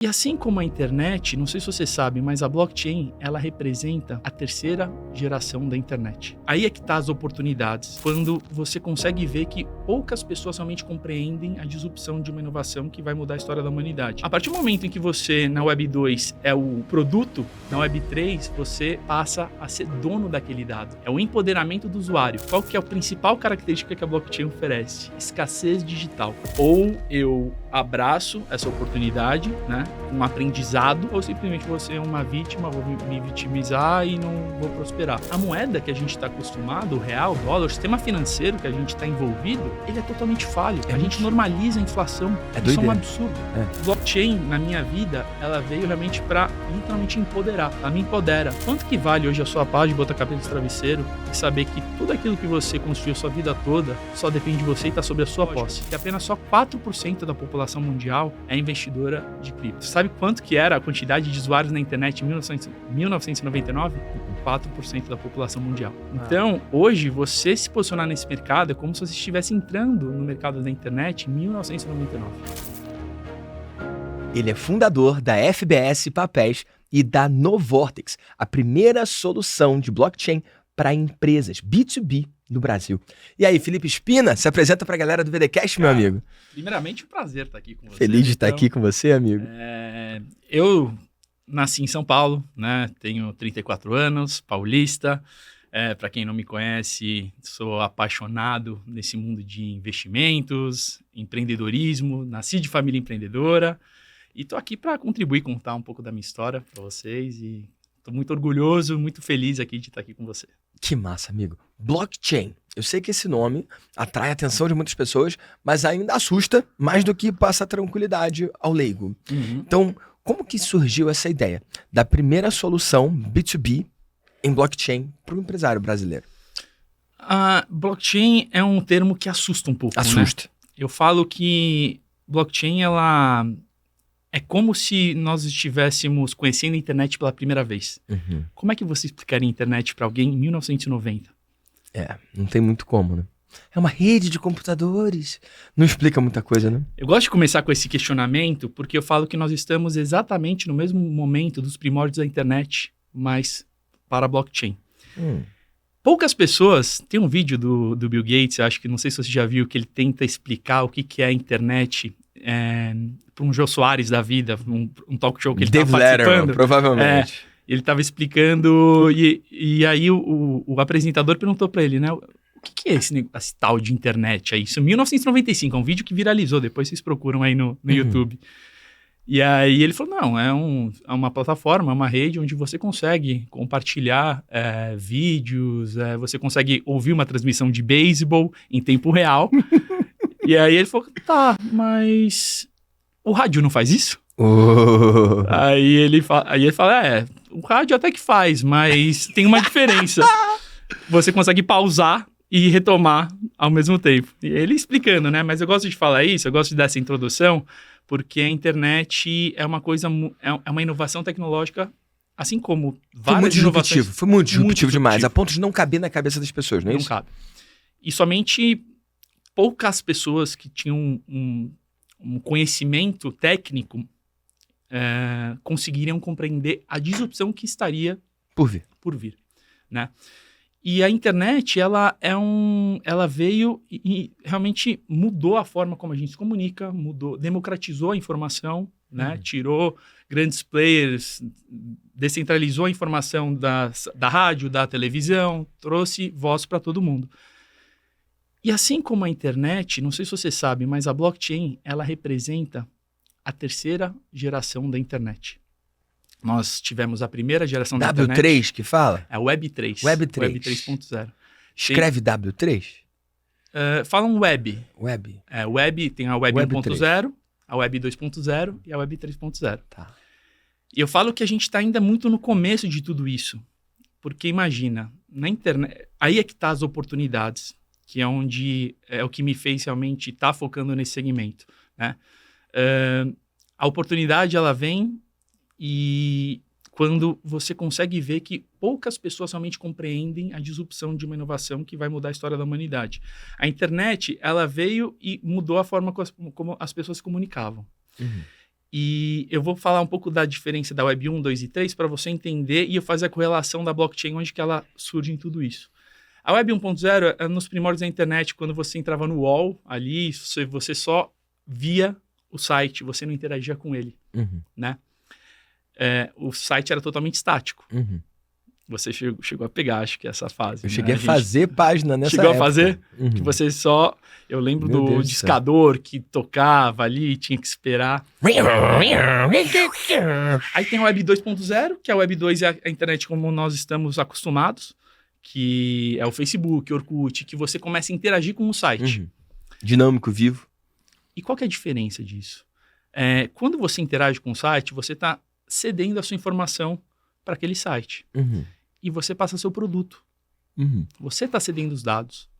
E assim como a internet, não sei se você sabe, mas a blockchain, ela representa a terceira geração da internet. Aí é que tá as oportunidades, quando você consegue ver que poucas pessoas realmente compreendem a disrupção de uma inovação que vai mudar a história da humanidade. A partir do momento em que você, na Web 2, é o produto, na Web 3, você passa a ser dono daquele dado. É o empoderamento do usuário. Qual que é a principal característica que a blockchain oferece? Escassez digital. Ou eu abraço essa oportunidade, né, um aprendizado, ou simplesmente vou ser uma vítima, vou me vitimizar e não vou prosperar. A moeda que a gente está acostumado, o real, o dólar, o sistema financeiro que a gente está envolvido, ele é totalmente falho. A gente normaliza a inflação. Isso é um absurdo. Blockchain, na minha vida, ela veio realmente para literalmente empoderar. Ela me empodera. Quanto que vale hoje a sua paz de botar a cabeça no travesseiro e saber que tudo aquilo que você construiu a sua vida toda só depende de você e está sob a sua posse? Que apenas só 4% da população mundial é investidora de cripto. Sabe quanto que era a quantidade de usuários na internet em 1999? 4% da população mundial. Então, hoje, você se posicionar nesse mercado é como se você estivesse entrando no mercado da internet em 1999. Ele é fundador da FBS Papéis e da Novortex, a primeira solução de blockchain para empresas B2B no Brasil. E aí, Felipe Spina, se apresenta para a galera do VDcast, meu amigo. Primeiramente, um prazer estar aqui com você. Feliz de estar aqui com você, amigo. Eu nasci em São Paulo, né? Tenho 34 anos, paulista. Para quem não me conhece, sou apaixonado nesse mundo de investimentos, empreendedorismo, nasci de família empreendedora e estou aqui para contribuir, contar um pouco da minha história para vocês e estou muito orgulhoso, muito feliz aqui de estar aqui com você. Que massa, amigo. Blockchain. Eu sei que esse nome atrai a atenção de muitas pessoas, mas ainda assusta mais do que passa tranquilidade ao leigo. Então, como que surgiu essa ideia da primeira solução B2B em blockchain para o empresário brasileiro? A blockchain é um termo que assusta um pouco, Assusta. Né? Eu falo que blockchain, ela é como se nós estivéssemos conhecendo a internet pela primeira vez. Como é que você explicaria a internet para alguém em 1990? Não tem muito como, né? É uma rede de computadores. Não explica muita coisa, né? Eu gosto de começar com esse questionamento porque eu falo que nós estamos exatamente no mesmo momento dos primórdios da internet, mas para a blockchain. Poucas pessoas... Tem um vídeo do Bill Gates, acho que não sei se você já viu, que ele tenta explicar o que é a internet para um Jô Soares da vida, um talk show que ele estava participando. Provavelmente. Ele estava explicando e aí o apresentador perguntou para ele, né? O que é esse tal de internet aí? Isso em 1995, é um vídeo que viralizou, depois vocês procuram aí no YouTube. E aí ele falou, não, é uma plataforma, é uma rede onde você consegue compartilhar vídeos, você consegue ouvir uma transmissão de beisebol em tempo real. E aí ele falou, tá, mas o rádio não faz isso? Aí ele fala, o rádio até que faz, mas tem uma diferença. Você consegue pausar e retomar ao mesmo tempo. E ele explicando, né? Mas eu gosto de falar isso, eu gosto de dar essa introdução, porque a internet é uma coisa, é uma inovação tecnológica, assim como várias inovações. Foi muito disruptivo demais, a ponto de não caber na cabeça das pessoas, não é isso? Não cabe. E somente poucas pessoas que tinham um conhecimento técnico conseguiriam compreender a disrupção que estaria por vir, né? E a internet, ela veio e realmente mudou a forma como a gente se comunica, democratizou a informação, né? Tirou grandes players, descentralizou a informação da rádio, da televisão, trouxe voz para todo mundo. E assim como a internet, não sei se você sabe, mas a blockchain, ela representa a terceira geração da internet. Nós tivemos a primeira geração da internet. W3 que fala? É Web 3. Web 3. Web 3.0. Escreve W3? Falam web. Web. Web tem a Web 1.0, a Web 2.0 e a Web 3.0. Tá. E eu falo que a gente está ainda muito no começo de tudo isso. Porque imagina, na internet... Aí é que tá as oportunidades, que é onde é o que me fez realmente estar focando nesse segmento, né? A oportunidade, ela vem e quando você consegue ver que poucas pessoas realmente compreendem a disrupção de uma inovação que vai mudar a história da humanidade. A internet, ela veio e mudou a forma como as pessoas se comunicavam. E eu vou falar um pouco da diferença da Web 1, 2 e 3 para você entender e eu fazer a correlação da blockchain, onde que ela surge em tudo isso. A Web 1.0 é nos primórdios da internet, quando você entrava no UOL ali, você só via o site, você não interagia com ele, né? O site era totalmente estático. Você chegou a pegar, acho que essa fase. Eu cheguei a fazer página nessa época. Chegou a fazer? Que você só... Eu lembro do discador que tocava ali, tinha que esperar. Aí tem a Web 2.0, que a Web 2 é a internet como nós estamos acostumados, que é o Facebook, Orkut, que você começa a interagir com o site. Dinâmico, vivo. E qual que é a diferença disso? Quando você interage com o site, você está cedendo a sua informação para aquele site. E você passa seu produto. Você está cedendo os dados.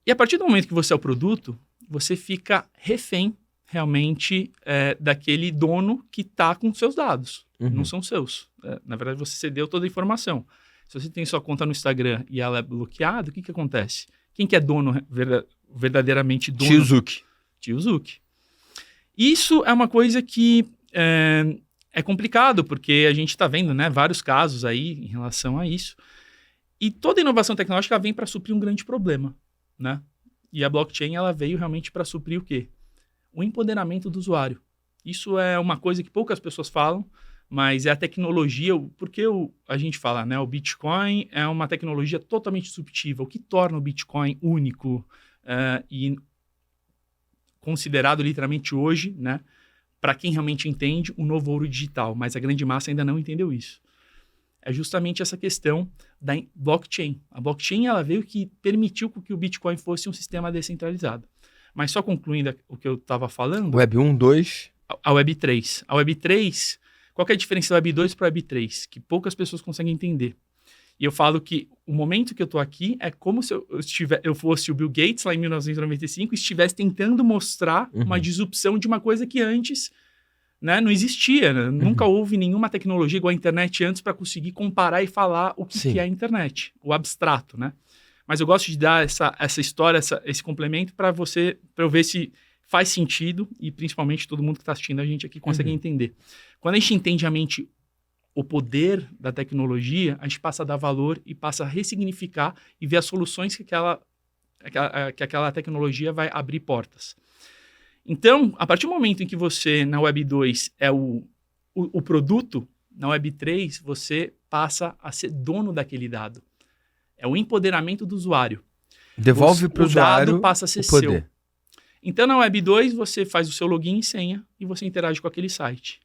E a partir do momento que você é o produto, você fica refém, realmente, daquele dono que está com seus dados. Não são seus. Na verdade, você cedeu toda a informação. Se você tem sua conta no Instagram e ela é bloqueada, o que acontece? Quem que é dono, verdadeiramente dono? Tio Zuck. Isso é uma coisa que é complicado, porque a gente está vendo, né, vários casos aí em relação a isso. E toda inovação tecnológica vem para suprir um grande problema, né? E a blockchain ela veio realmente para suprir o quê? O empoderamento do usuário. Isso é uma coisa que poucas pessoas falam, mas é a tecnologia, porque a gente fala, né, o Bitcoin é uma tecnologia totalmente disruptiva, o que torna o Bitcoin único e considerado literalmente hoje, né, para quem realmente entende, o novo ouro digital, mas a grande massa ainda não entendeu isso. É justamente essa questão da blockchain. A blockchain ela veio que permitiu que o Bitcoin fosse um sistema descentralizado. Mas só concluindo o que eu estava falando... Web 1, 2... A Web 3. A Web 3, qual que é a diferença da Web 2 para a Web 3? Que poucas pessoas conseguem entender. E eu falo que o momento que eu estou aqui é como se eu fosse o Bill Gates lá em 1995 e estivesse tentando mostrar uma disrupção de uma coisa que antes, né, não existia. Né? Nunca houve nenhuma tecnologia igual a internet antes para conseguir comparar e falar o que é a internet, o abstrato, né? Mas eu gosto de dar essa história, esse complemento para eu ver se faz sentido e principalmente todo mundo que está assistindo a gente aqui consegue entender. Quando a gente entende realmente o poder da tecnologia, a gente passa a dar valor e passa a ressignificar e ver as soluções que aquela tecnologia vai abrir portas. Então, a partir do momento em que você, na Web 2, é o produto, na Web 3, você passa a ser dono daquele dado. É o empoderamento do usuário. Devolve para o usuário dado passa a ser o poder. seu. Então, na Web 2, você faz o seu login e senha e você interage com aquele site.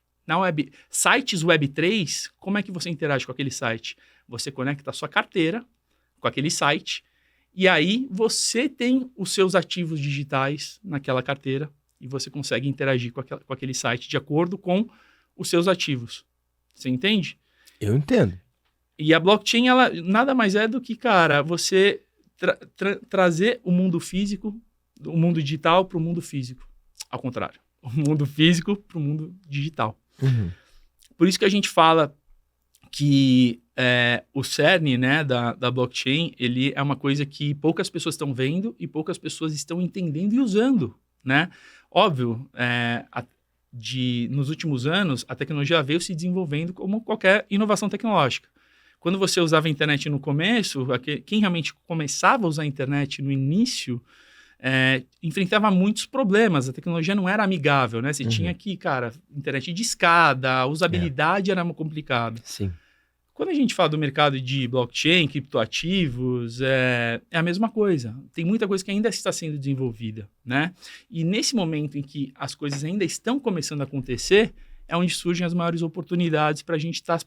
Sites Web 3, como é que você interage com aquele site? Você conecta a sua carteira com aquele site e aí você tem os seus ativos digitais naquela carteira e você consegue interagir com aquele site de acordo com os seus ativos. Você entende? Eu entendo. E a blockchain, ela nada mais é do que, cara, você trazer o mundo físico, o mundo digital para o mundo físico. Ao contrário. O mundo físico para o mundo digital. Por isso que a gente fala que o cerne, né, da blockchain, ele é uma coisa que poucas pessoas estão vendo e poucas pessoas estão entendendo e usando, né? Óbvio, nos últimos anos, a tecnologia veio se desenvolvendo como qualquer inovação tecnológica. Quando você usava a internet no começo, quem realmente começava a usar a internet no início... enfrentava muitos problemas, a tecnologia não era amigável, né? Você tinha que, cara, internet de escada, a usabilidade era complicada. Sim. Quando a gente fala do mercado de blockchain, criptoativos, é a mesma coisa. Tem muita coisa que ainda está sendo desenvolvida, né? E nesse momento em que as coisas ainda estão começando a acontecer, é onde surgem as maiores oportunidades para a gente estar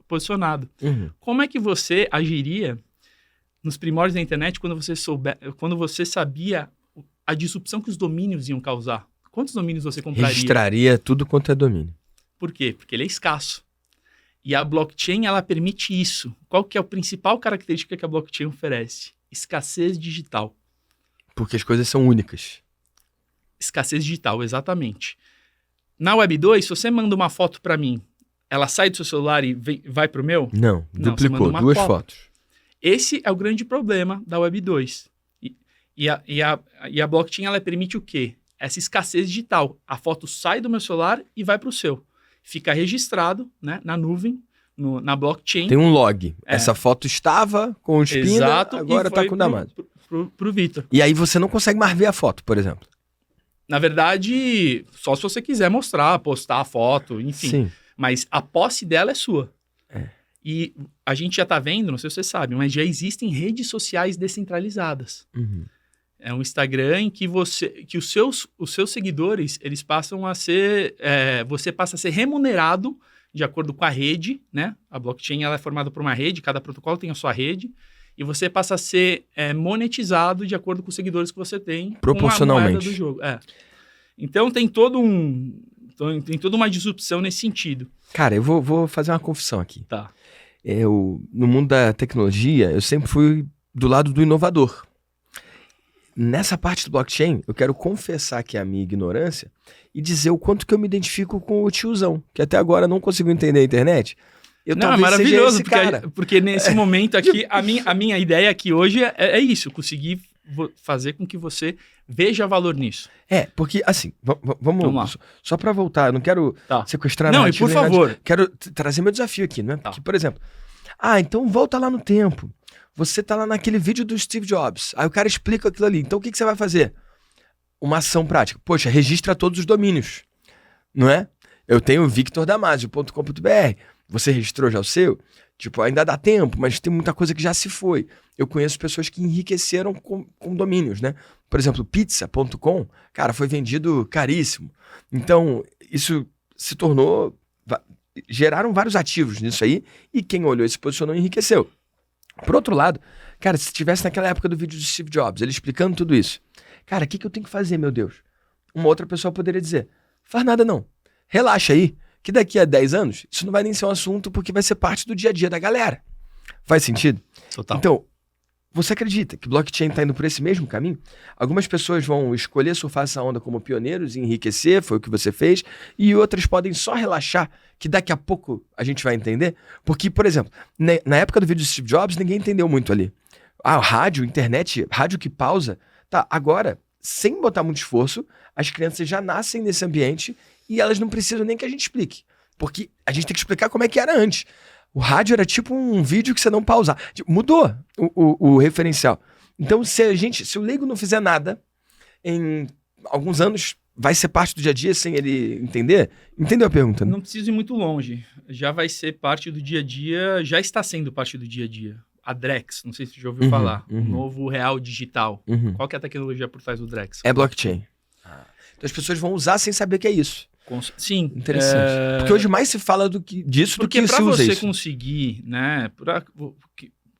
posicionado. Como é que você agiria nos primórdios da internet quando você sabia a disrupção que os domínios iam causar? Quantos domínios você compraria? Registraria tudo quanto é domínio. Por quê? Porque ele é escasso. E a blockchain, ela permite isso. Qual que é a principal característica que a blockchain oferece? Escassez digital. Porque as coisas são únicas. Escassez digital, exatamente. Na Web 2, se você manda uma foto para mim, ela sai do seu celular e vai para o meu? Não, duplicou, duas fotos. Esse é o grande problema da Web 2. E a blockchain, ela permite o quê? essa escassez digital. A foto sai do meu celular e vai para o seu. Fica registrado, né, na nuvem, na blockchain. Tem um log. Essa foto estava com o Spina, exato, agora está com o Damasio. Pro Vitor. E aí você não consegue mais ver a foto, por exemplo. Na verdade, só se você quiser mostrar, postar a foto, enfim. Sim. Mas a posse dela é sua. É. E a gente já está vendo, não sei se você sabe, mas já existem redes sociais descentralizadas. Uhum. É um Instagram em que os seus seguidores, eles passam a ser... você passa a ser remunerado de acordo com a rede, né? A blockchain ela é formada por uma rede, cada protocolo tem a sua rede, e você passa a ser monetizado de acordo com os seguidores que você tem. Proporcionalmente. Com a moeda do jogo. Então tem toda uma disrupção nesse sentido. Cara, eu vou fazer uma confissão aqui. Tá. No mundo da tecnologia, eu sempre fui do lado do inovador. Nessa parte do blockchain, eu quero confessar aqui a minha ignorância e dizer o quanto que eu me identifico com o tiozão, que até agora não conseguiu entender a internet. É maravilhoso, porque nesse momento aqui, a Tipo, minha ideia aqui hoje é isso, conseguir fazer com que você veja valor nisso. Porque assim, vamos lá. Só pra voltar, eu não quero sequestrar nada. Não, e por favor. Quero trazer meu desafio aqui, né? Porque, por exemplo, então volta lá no tempo. Você tá lá naquele vídeo do Steve Jobs, aí o cara explica aquilo ali. Então o que você vai fazer? Uma ação prática. Poxa, registra todos os domínios, não é? Eu tenho victordamasio.com.br. Você registrou já o seu? Tipo, ainda dá tempo, mas tem muita coisa que já se foi. Eu conheço pessoas que enriqueceram com domínios, né? Por exemplo, pizza.com, cara, foi vendido caríssimo. Então, isso se tornou... Geraram vários ativos nisso aí, e quem olhou e se posicionou enriqueceu. Por outro lado, cara, se estivesse naquela época do vídeo de Steve Jobs, ele explicando tudo isso, cara, o que eu tenho que fazer, meu Deus? Uma outra pessoa poderia dizer, faz nada não, relaxa aí, que daqui a 10 anos, isso não vai nem ser um assunto porque vai ser parte do dia a dia da galera. Faz sentido? Total. Então, você acredita que blockchain está indo por esse mesmo caminho? Algumas pessoas vão escolher surfar essa onda como pioneiros e enriquecer, foi o que você fez, e outras podem só relaxar, que daqui a pouco a gente vai entender. Porque, por exemplo, na época do vídeo de Steve Jobs, ninguém entendeu muito ali. Rádio, internet, rádio que pausa. Tá, agora, sem botar muito esforço, as crianças já nascem nesse ambiente e elas não precisam nem que a gente explique. Porque a gente tem que explicar como é que era antes. O rádio era tipo um vídeo que você não pausar. Mudou o referencial. Então, se o leigo não fizer nada, em alguns anos vai ser parte do dia a dia sem ele entender? Entendeu a pergunta? Né? Não precisa ir muito longe. Já vai ser parte do dia a dia, já está sendo parte do dia a dia. A Drex, não sei se você já ouviu falar. O novo real digital. Qual que é a tecnologia por trás do Drex? É blockchain. Então as pessoas vão usar sem saber que é isso. Sim. Interessante. Porque hoje mais se fala disso do que se usa isso. Porque para você conseguir, né,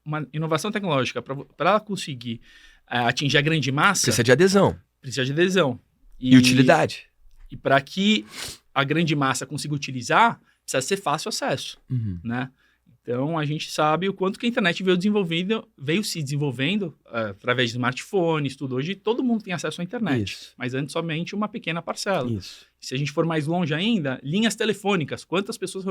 uma inovação tecnológica, para ela conseguir atingir a grande massa... Precisa de adesão. Precisa de adesão. E utilidade. E para que a grande massa consiga utilizar, precisa ser fácil acesso, né? Então, a gente sabe o quanto que a internet veio se desenvolvendo através de smartphones, tudo. Hoje, todo mundo tem acesso à internet, isso. Mas antes somente uma pequena parcela. Isso. Se a gente for mais longe ainda, linhas telefônicas. Quantas pessoas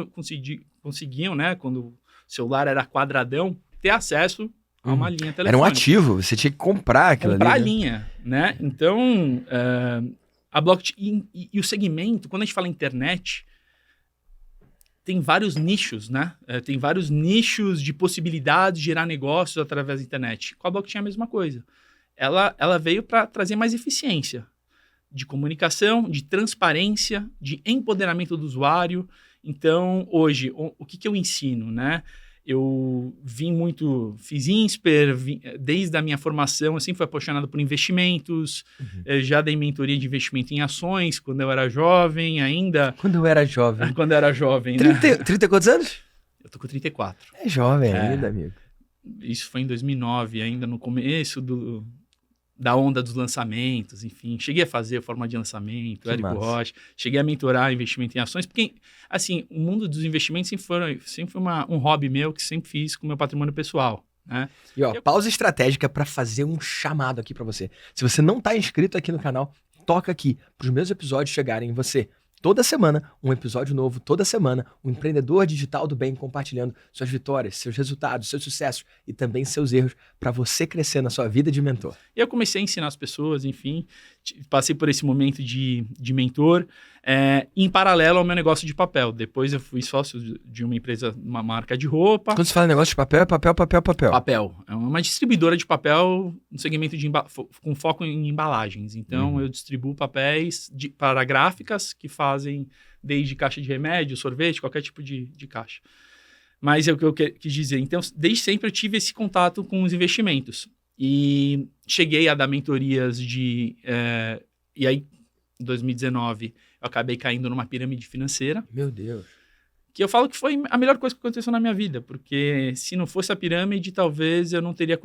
conseguiam, né, quando o celular era quadradão, ter acesso a uma linha telefônica? Era um ativo, você tinha que comprar aquilo ali. Comprar a linha, né? Então, a blockchain e o segmento, quando a gente fala internet... Tem vários nichos, né? Tem vários nichos de possibilidades de gerar negócios através da internet. Com a blockchain é a mesma coisa. Ela veio para trazer mais eficiência de comunicação, de transparência, de empoderamento do usuário. Então, hoje, o que eu ensino, né? Eu fiz INSPER, desde a minha formação, eu sempre fui apaixonado por investimentos, já dei mentoria de investimento em ações, quando eu era jovem ainda. Quando eu era jovem? Quando eu era jovem, 30, né? 30 quantos anos? Eu tô com 34. É jovem ainda, amigo. Isso foi em 2009, ainda no começo da onda dos lançamentos, enfim. Cheguei a fazer a forma de lançamento, Érico Rocha. Cheguei a mentorar investimento em ações, porque, assim, o mundo dos investimentos sempre foi um hobby meu que sempre fiz com o meu patrimônio pessoal, né? E, pausa estratégica para fazer um chamado aqui para você. Se você não tá inscrito aqui no canal, toca aqui para os meus episódios chegarem em você. Toda semana, um episódio novo, toda semana, um empreendedor digital do bem compartilhando suas vitórias, seus resultados, seus sucessos e também seus erros para você crescer na sua vida de mentor. E eu comecei a ensinar as pessoas, enfim, passei por esse momento de mentor, em paralelo ao meu negócio de papel. Depois eu fui sócio de uma empresa, uma marca de roupa. Quando você fala negócio de papel, é papel. Papel. É uma distribuidora de papel no segmento com foco em embalagens. Então, eu distribuo papéis para gráficas que fazem desde caixa de remédio, sorvete, qualquer tipo de caixa. Mas é o que eu quis dizer. Então, desde sempre eu tive esse contato com os investimentos. E cheguei a dar mentorias e aí, em 2019, eu acabei caindo numa pirâmide financeira. Meu Deus. Que eu falo que foi a melhor coisa que aconteceu na minha vida, porque se não fosse a pirâmide, talvez eu não teria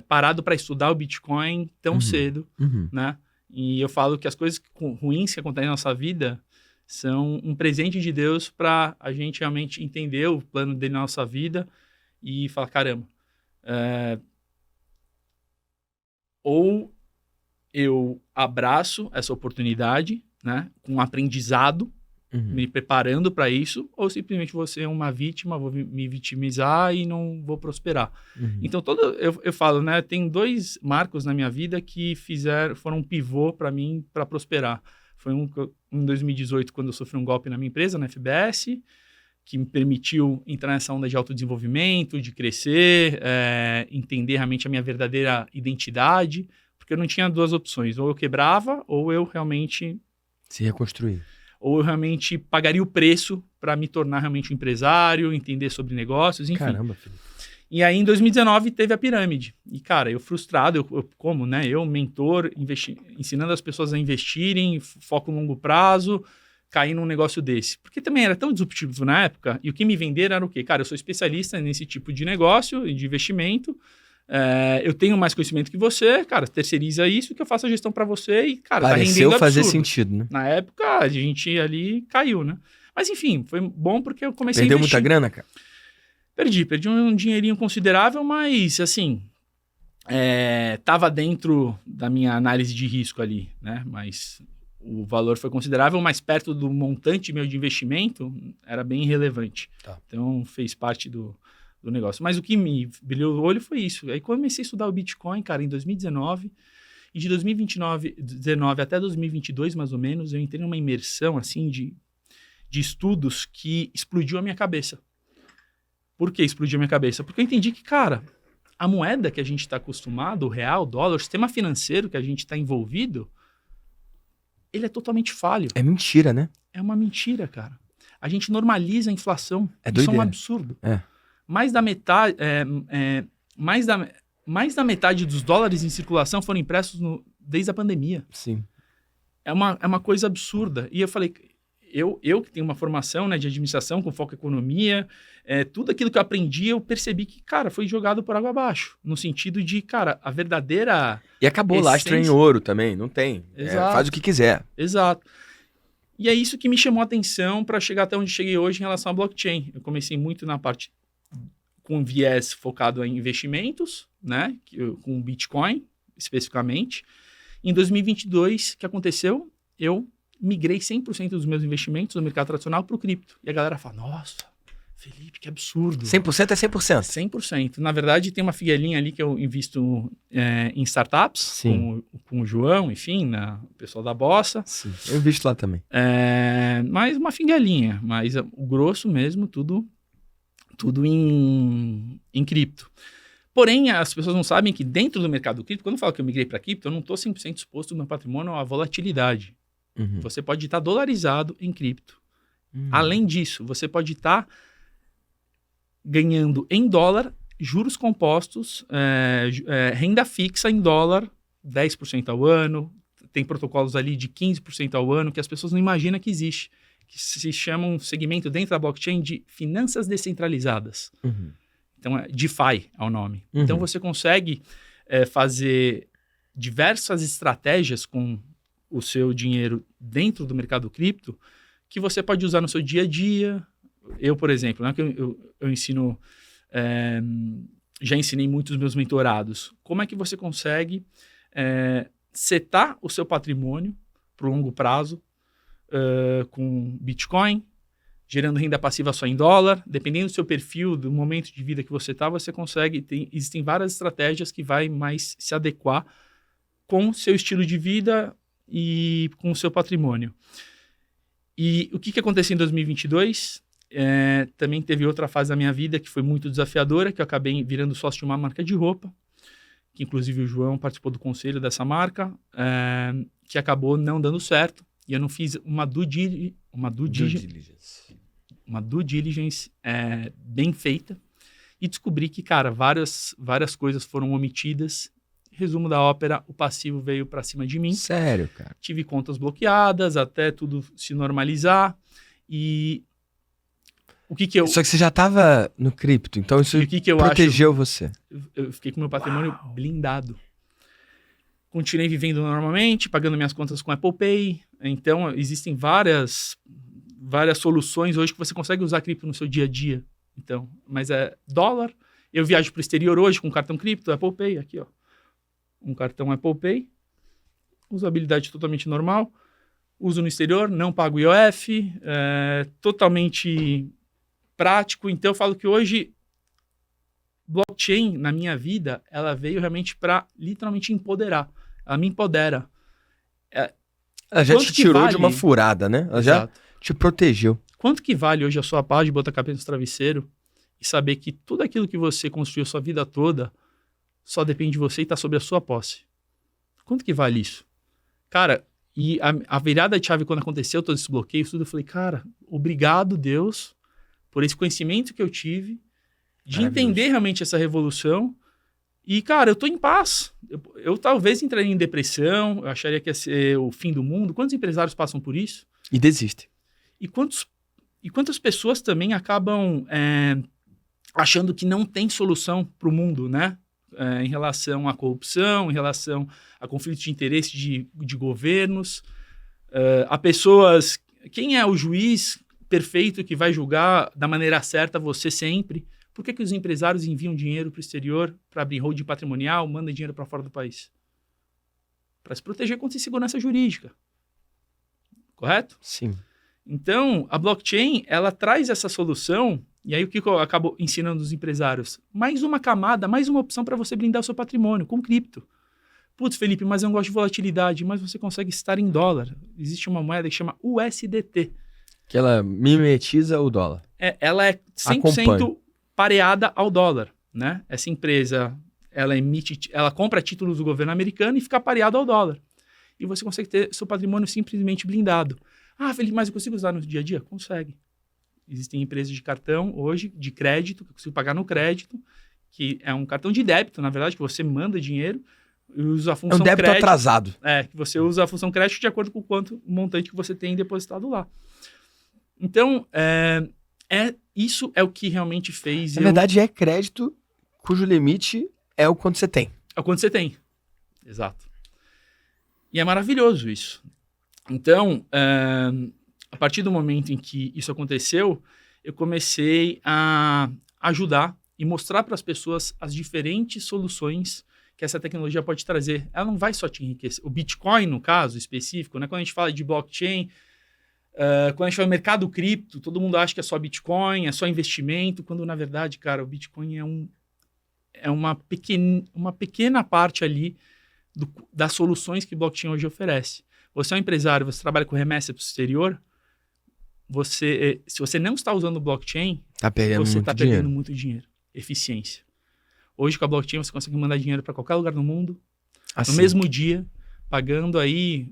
parado para estudar o Bitcoin tão cedo, né? E eu falo que as coisas ruins que acontecem na nossa vida são um presente de Deus para a gente realmente entender o plano dele na nossa vida e falar, caramba, ou eu abraço essa oportunidade, né, com um aprendizado, me preparando para isso, ou simplesmente vou ser uma vítima, vou me vitimizar e não vou prosperar. Então, eu falo, né, tem 2 marcos na minha vida que foram um pivô para mim para prosperar. Foi em 2018, quando eu sofri um golpe na minha empresa, na FBS, que me permitiu entrar nessa onda de autodesenvolvimento, de crescer, entender realmente a minha verdadeira identidade, porque eu não tinha 2 opções, ou eu quebrava, ou eu realmente... Se reconstruir. Ou eu realmente pagaria o preço para me tornar realmente um empresário, entender sobre negócios, enfim. Caramba, filho. E aí, em 2019, teve a pirâmide. E, cara, eu frustrado, eu mentor, ensinando as pessoas a investirem, foco no longo prazo, caí num negócio desse. Porque também era tão disruptivo na época, e o que me venderam era o quê? Cara, eu sou especialista nesse tipo de negócio e de investimento, eu tenho mais conhecimento que você, cara, terceiriza isso que eu faço a gestão para você e, cara, pareceu tá rendendo fazer absurdo. sentido, né? Na época, a gente ali caiu, né? Mas, enfim, foi bom porque eu comecei Perdeu a investir. muita grana, cara? Perdi um dinheirinho considerável, mas, assim, tava dentro da minha análise de risco ali, né? Mas o valor foi considerável, mas perto do montante meu de investimento, era bem relevante. Tá. Então, fez parte do negócio. Mas o que me brilhou o olho foi isso. Aí comecei a estudar o Bitcoin, cara, em 2019. E de 2019 até 2022, mais ou menos, eu entrei numa imersão, assim, de estudos que explodiu a minha cabeça. Por que explodiu a minha cabeça? Porque eu entendi que, cara, a moeda que a gente está acostumado, o real, o dólar, o sistema financeiro que a gente está envolvido, ele é totalmente falho. É mentira, né? É uma mentira, cara. A gente normaliza a inflação. Isso é um absurdo. Mais da metade dos dólares em circulação foram impressos desde a pandemia. Sim. É uma coisa absurda. E eu falei, eu que tenho uma formação, né, de administração com foco em economia, tudo aquilo que eu aprendi, eu percebi que, cara, foi jogado por água abaixo. No sentido de, cara, a verdadeira... E acabou lastro em ouro também, não tem. Faz o que quiser. Exato. E é isso que me chamou a atenção para chegar até onde cheguei hoje em relação à blockchain. Eu comecei muito na parte com viés focado em investimentos, né, com Bitcoin especificamente. Em 2022, o que aconteceu? Eu migrei 100% dos meus investimentos do mercado tradicional para o cripto. E a galera fala, nossa, Felipe, que absurdo. 100% é 100%? 100%. Na verdade, tem uma figuelinha ali que eu invisto em startups, com o João, enfim, o pessoal da Bossa. Sim, eu invisto lá também. Mas uma figuelinha, mas o grosso mesmo, tudo em cripto. Porém, as pessoas não sabem que dentro do mercado cripto, quando eu falo que eu migrei para cripto, eu não estou 100% exposto no meu patrimônio à volatilidade. Você pode estar dolarizado em cripto. Além disso, você pode estar ganhando em dólar, juros compostos, renda fixa em dólar, 10% ao ano. Tem protocolos ali de 15% ao ano que as pessoas não imaginam que existe, que se chama um segmento dentro da blockchain de finanças descentralizadas. Então, DeFi é o nome. Então, você consegue fazer diversas estratégias com o seu dinheiro dentro do mercado cripto que você pode usar no seu dia a dia. Eu, por exemplo, né, que eu ensino, já ensinei muitos meus mentorados. Como é que você consegue setar o seu patrimônio para o longo prazo com Bitcoin, gerando renda passiva só em dólar, dependendo do seu perfil, do momento de vida que você está, você consegue, existem várias estratégias que vai mais se adequar com seu estilo de vida e com o seu patrimônio. E o que aconteceu em 2022? Também teve outra fase da minha vida que foi muito desafiadora, que eu acabei virando sócio de uma marca de roupa, que inclusive o João participou do conselho dessa marca, que acabou não dando certo. E eu não fiz uma due diligence bem feita. E descobri que, cara, várias coisas foram omitidas. Resumo da ópera, o passivo veio para cima de mim. Sério, cara? Tive contas bloqueadas até tudo se normalizar. E o que eu... Só que você já estava no cripto, então isso protegeu você. Eu fiquei com meu patrimônio blindado. Continuei vivendo normalmente, pagando minhas contas com Apple Pay. Então, existem várias soluções hoje que você consegue usar cripto no seu dia a dia. Então, mas é dólar. Eu viajo para o exterior hoje com cartão cripto, Apple Pay, aqui, ó. Um cartão Apple Pay. Usabilidade totalmente normal. Uso no exterior, não pago IOF. Totalmente prático. Então, eu falo que hoje, blockchain, na minha vida, ela veio realmente para literalmente empoderar. Ela me empodera. Ela já te tirou de uma furada, né? Ela já te protegeu. Quanto que vale hoje a sua paz de botar a cabeça no travesseiro e saber que tudo aquilo que você construiu sua vida toda só depende de você e está sobre a sua posse? Quanto que vale isso? Cara, e a virada de chave quando aconteceu todo esse bloqueio, tudo, eu falei, cara, obrigado, Deus, por esse conhecimento que eu tive de entender realmente essa revolução. E, cara, eu tô em paz. Eu talvez entraria em depressão, eu acharia que ia ser o fim do mundo. Quantos empresários passam por isso? E desistem. E quantas pessoas também acabam achando que não tem solução para o mundo, né? Em relação à corrupção, em relação a conflitos de interesse de governos. A pessoas... Quem é o juiz perfeito que vai julgar da maneira certa você sempre? Por que os empresários enviam dinheiro para o exterior para abrir holding patrimonial, mandam dinheiro para fora do país? Para se proteger contra insegurança jurídica. Correto? Sim. Então, a blockchain, ela traz essa solução, e aí o que eu acabo ensinando os empresários? Mais uma camada, mais uma opção para você blindar o seu patrimônio, com cripto. Putz, Felipe, mas eu não gosto de volatilidade, mas você consegue estar em dólar. Existe uma moeda que chama USDT. Que ela mimetiza o dólar. Ela é 100% pareada ao dólar, né? Essa empresa, ela compra títulos do governo americano e fica pareada ao dólar. E você consegue ter seu patrimônio simplesmente blindado. Ah, Felipe, mas eu consigo usar no dia a dia? Consegue. Existem empresas de cartão hoje, de crédito, que eu consigo pagar no crédito, que é um cartão de débito, na verdade, que você manda dinheiro e usa a função crédito. É um débito atrasado. Que você usa a função crédito de acordo com o montante que você tem depositado lá. Então, isso é o que realmente fez... Na verdade, é crédito cujo limite é o quanto você tem. É o quanto você tem. Exato. E é maravilhoso isso. Então, a partir do momento em que isso aconteceu, eu comecei a ajudar e mostrar para as pessoas as diferentes soluções que essa tecnologia pode trazer. Ela não vai só te enriquecer. O Bitcoin, no caso específico, né, quando a gente fala de blockchain, quando a gente fala de mercado cripto, todo mundo acha que é só Bitcoin, é só investimento, quando na verdade, cara, o Bitcoin é uma pequena parte ali das soluções que blockchain hoje oferece. Você é um empresário, você trabalha com remessa para o exterior, se você não está usando o blockchain, você está perdendo muito dinheiro. Eficiência. Hoje, com a blockchain, você consegue mandar dinheiro para qualquer lugar do mundo, no mesmo dia, pagando aí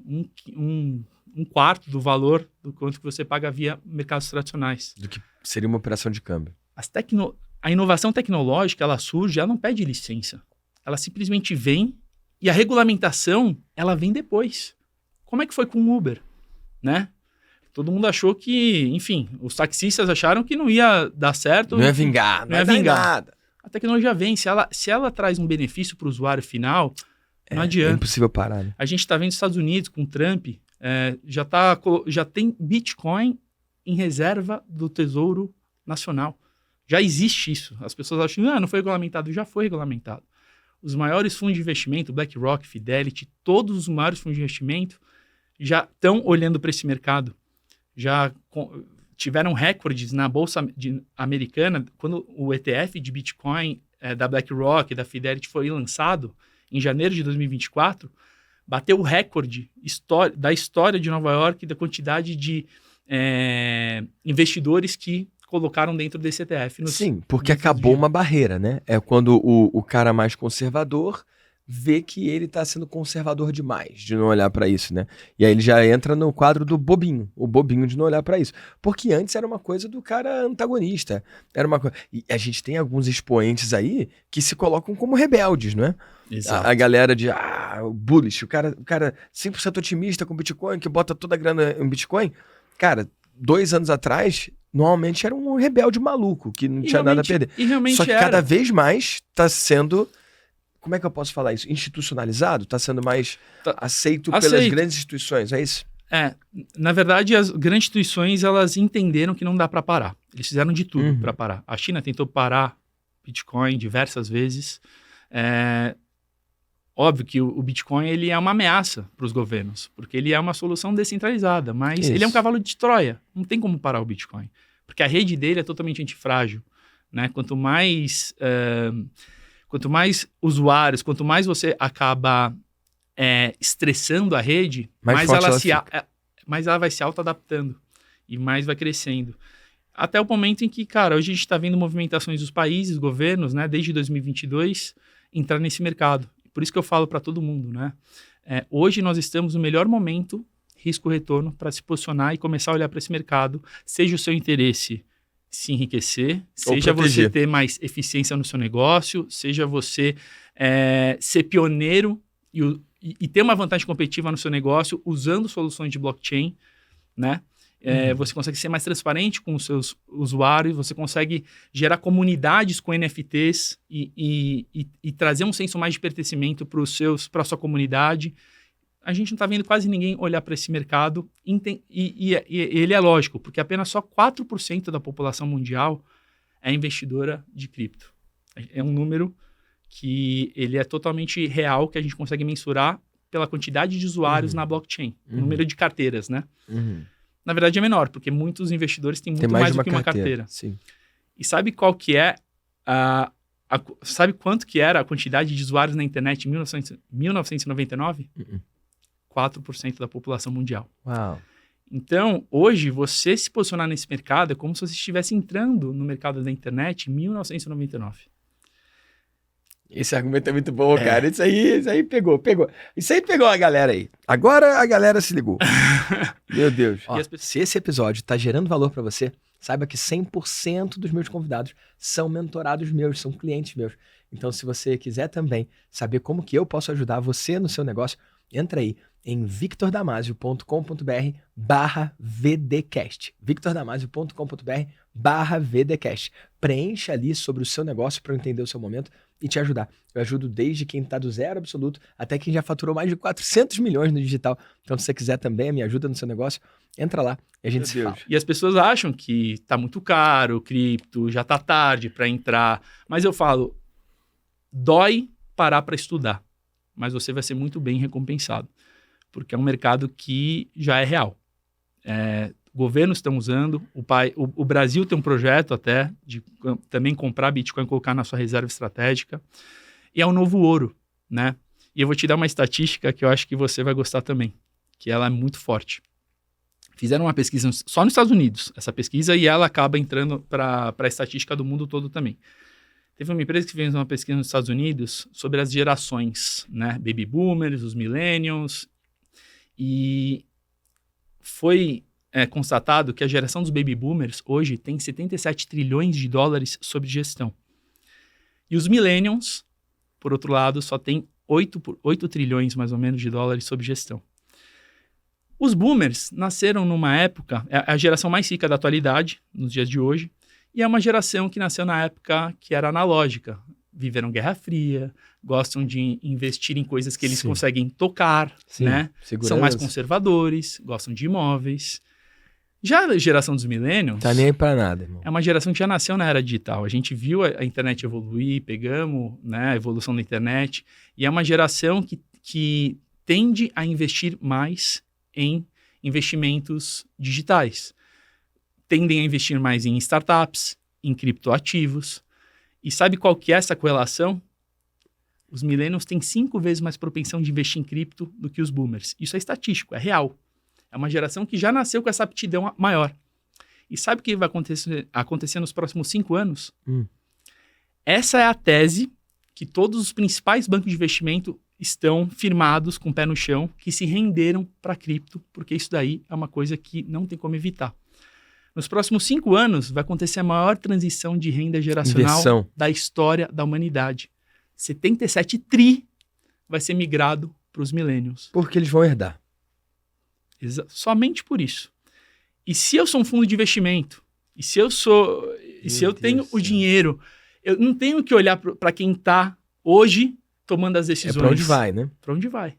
um quarto do valor do quanto que você paga via mercados tradicionais. Do que seria uma operação de câmbio. A inovação tecnológica, ela surge, ela não pede licença. Ela simplesmente vem e a regulamentação, ela vem depois. Como é que foi com o Uber, né? Todo mundo achou que, enfim, os taxistas acharam que não ia dar certo. Não ia vingar, não ia vingar. Nada. A tecnologia vem, se ela traz um benefício para o usuário final, não adianta. É impossível parar, né? A gente está vendo nos Estados Unidos, com o Trump, já tem Bitcoin em reserva do Tesouro Nacional. Já existe isso. As pessoas acham que não foi regulamentado. Já foi regulamentado. Os maiores fundos de investimento, BlackRock, Fidelity, todos os maiores fundos de investimento já estão olhando para esse mercado. Já tiveram recordes na Bolsa Americana, quando o ETF de Bitcoin da BlackRock, da Fidelity foi lançado em janeiro de 2024, bateu o recorde da história de Nova York, da quantidade de investidores que colocaram dentro desse ETF. Sim, porque acabou uma barreira, né? É quando o cara mais conservador vê que ele tá sendo conservador demais, de não olhar para isso, né? E aí ele já entra no quadro do bobinho, o bobinho de não olhar para isso. Porque antes era uma coisa do cara antagonista, era uma coisa... E a gente tem alguns expoentes aí que se colocam como rebeldes, não é? Exato. A galera de bullish, o cara 100% otimista com Bitcoin, que bota toda a grana em Bitcoin. Cara, 2 anos atrás, normalmente era um rebelde maluco, que não tinha nada a perder. Só que cada vez mais tá sendo... Como é que eu posso falar isso? Institucionalizado? Está sendo mais aceito pelas grandes instituições, é isso? Na verdade, as grandes instituições, elas entenderam que não dá para parar. Eles fizeram de tudo para parar. A China tentou parar Bitcoin diversas vezes. Óbvio que o Bitcoin ele é uma ameaça para os governos, porque ele é uma solução descentralizada, mas ele é um cavalo de Troia. Não tem como parar o Bitcoin, porque a rede dele é totalmente antifrágil, né? Quanto mais usuários, quanto mais você acaba estressando a rede, mais ela vai se auto-adaptando e mais vai crescendo. Até o momento em que, cara, hoje a gente está vendo movimentações dos países, governos, né, desde 2022, entrar nesse mercado. Por isso que eu falo para todo mundo, né? Hoje nós estamos no melhor momento, risco-retorno, para se posicionar e começar a olhar para esse mercado, seja o seu interesse se enriquecer, seja você ter mais eficiência no seu negócio, seja você ser pioneiro e ter uma vantagem competitiva no seu negócio usando soluções de blockchain, né? Você consegue ser mais transparente com os seus usuários, você consegue gerar comunidades com NFTs e trazer um senso mais de pertencimento para a sua comunidade. A gente não está vendo quase ninguém olhar para esse mercado e ele é lógico, porque apenas só 4% da população mundial é investidora de cripto. É um número que ele é totalmente real, que a gente consegue mensurar pela quantidade de usuários na blockchain, o número de carteiras, né? Na verdade é menor, porque muitos investidores têm muito mais do que uma carteira. Sim. E sabe qual que é sabe quanto que era a quantidade de usuários na internet em 1999? 4% da população mundial. Uau. Então, hoje, você se posicionar nesse mercado é como se você estivesse entrando no mercado da internet em 1999. Esse argumento é muito bom, cara. Isso aí pegou. Isso aí pegou a galera aí. Agora a galera se ligou. Meu Deus. Ó, se esse episódio tá gerando valor para você, saiba que 100% dos meus convidados são mentorados meus, são clientes meus. Então, se você quiser também saber como que eu posso ajudar você no seu negócio, entra aí em victordamasio.com.br/vdcast. victordamasio.com.br/vdcast. Preencha ali sobre o seu negócio para eu entender o seu momento e te ajudar. Eu ajudo desde quem está do zero absoluto até quem já faturou mais de 400 milhões no digital. Então, se você quiser também a minha ajuda no seu negócio, entra lá e a gente se fala. E as pessoas acham que está muito caro, cripto, já está tarde para entrar. Mas eu falo, dói parar para estudar, mas você vai ser muito bem recompensado, porque é um mercado que já é real. Governos estão usando, o Brasil tem um projeto até de também comprar Bitcoin e colocar na sua reserva estratégica, e é o novo ouro, né? E eu vou te dar uma estatística que eu acho que você vai gostar também, que ela é muito forte. Fizeram uma pesquisa só nos Estados Unidos, essa pesquisa, e ela acaba entrando para a estatística do mundo todo também. Teve uma empresa que fez uma pesquisa nos Estados Unidos sobre as gerações, né? Baby boomers, os millennials, e foi constatado que a geração dos baby boomers hoje tem 77 trilhões de dólares sob gestão. E os millennials, por outro lado, só tem 8 trilhões mais ou menos de dólares sob gestão. Os boomers nasceram numa época, é a geração mais rica da atualidade, nos dias de hoje, e é uma geração que nasceu na época que era analógica. Viveram Guerra Fria, gostam de investir em coisas que eles conseguem tocar, né? São mais conservadores, gostam de imóveis. Já a geração dos millennials... Tá nem aí pra nada, irmão. É uma geração que já nasceu na era digital. A gente viu a internet evoluir, pegamos, né, a evolução da internet, e é uma geração que tende a investir mais em investimentos digitais. Tendem a investir mais em startups, em criptoativos. E sabe qual que é essa correlação? os millennials têm 5 vezes mais propensão de investir em cripto do que os boomers. Isso é estatístico, é real. É uma geração que já nasceu com essa aptidão maior. E sabe o que vai acontecer nos próximos 5 anos? Essa é a tese que todos os principais bancos de investimento estão firmados com o pé no chão, que se renderam para cripto, porque isso daí é uma coisa que não tem como evitar. Nos próximos 5 anos, vai acontecer a maior transição de renda geracional da história da humanidade. 77 tri vai ser migrado para os millennials. Porque eles vão herdar. Somente por isso. E se eu sou um fundo de investimento, e se eu tenho o dinheiro, eu não tenho que olhar para quem está hoje tomando as decisões. É para onde vai, né? Para onde vai.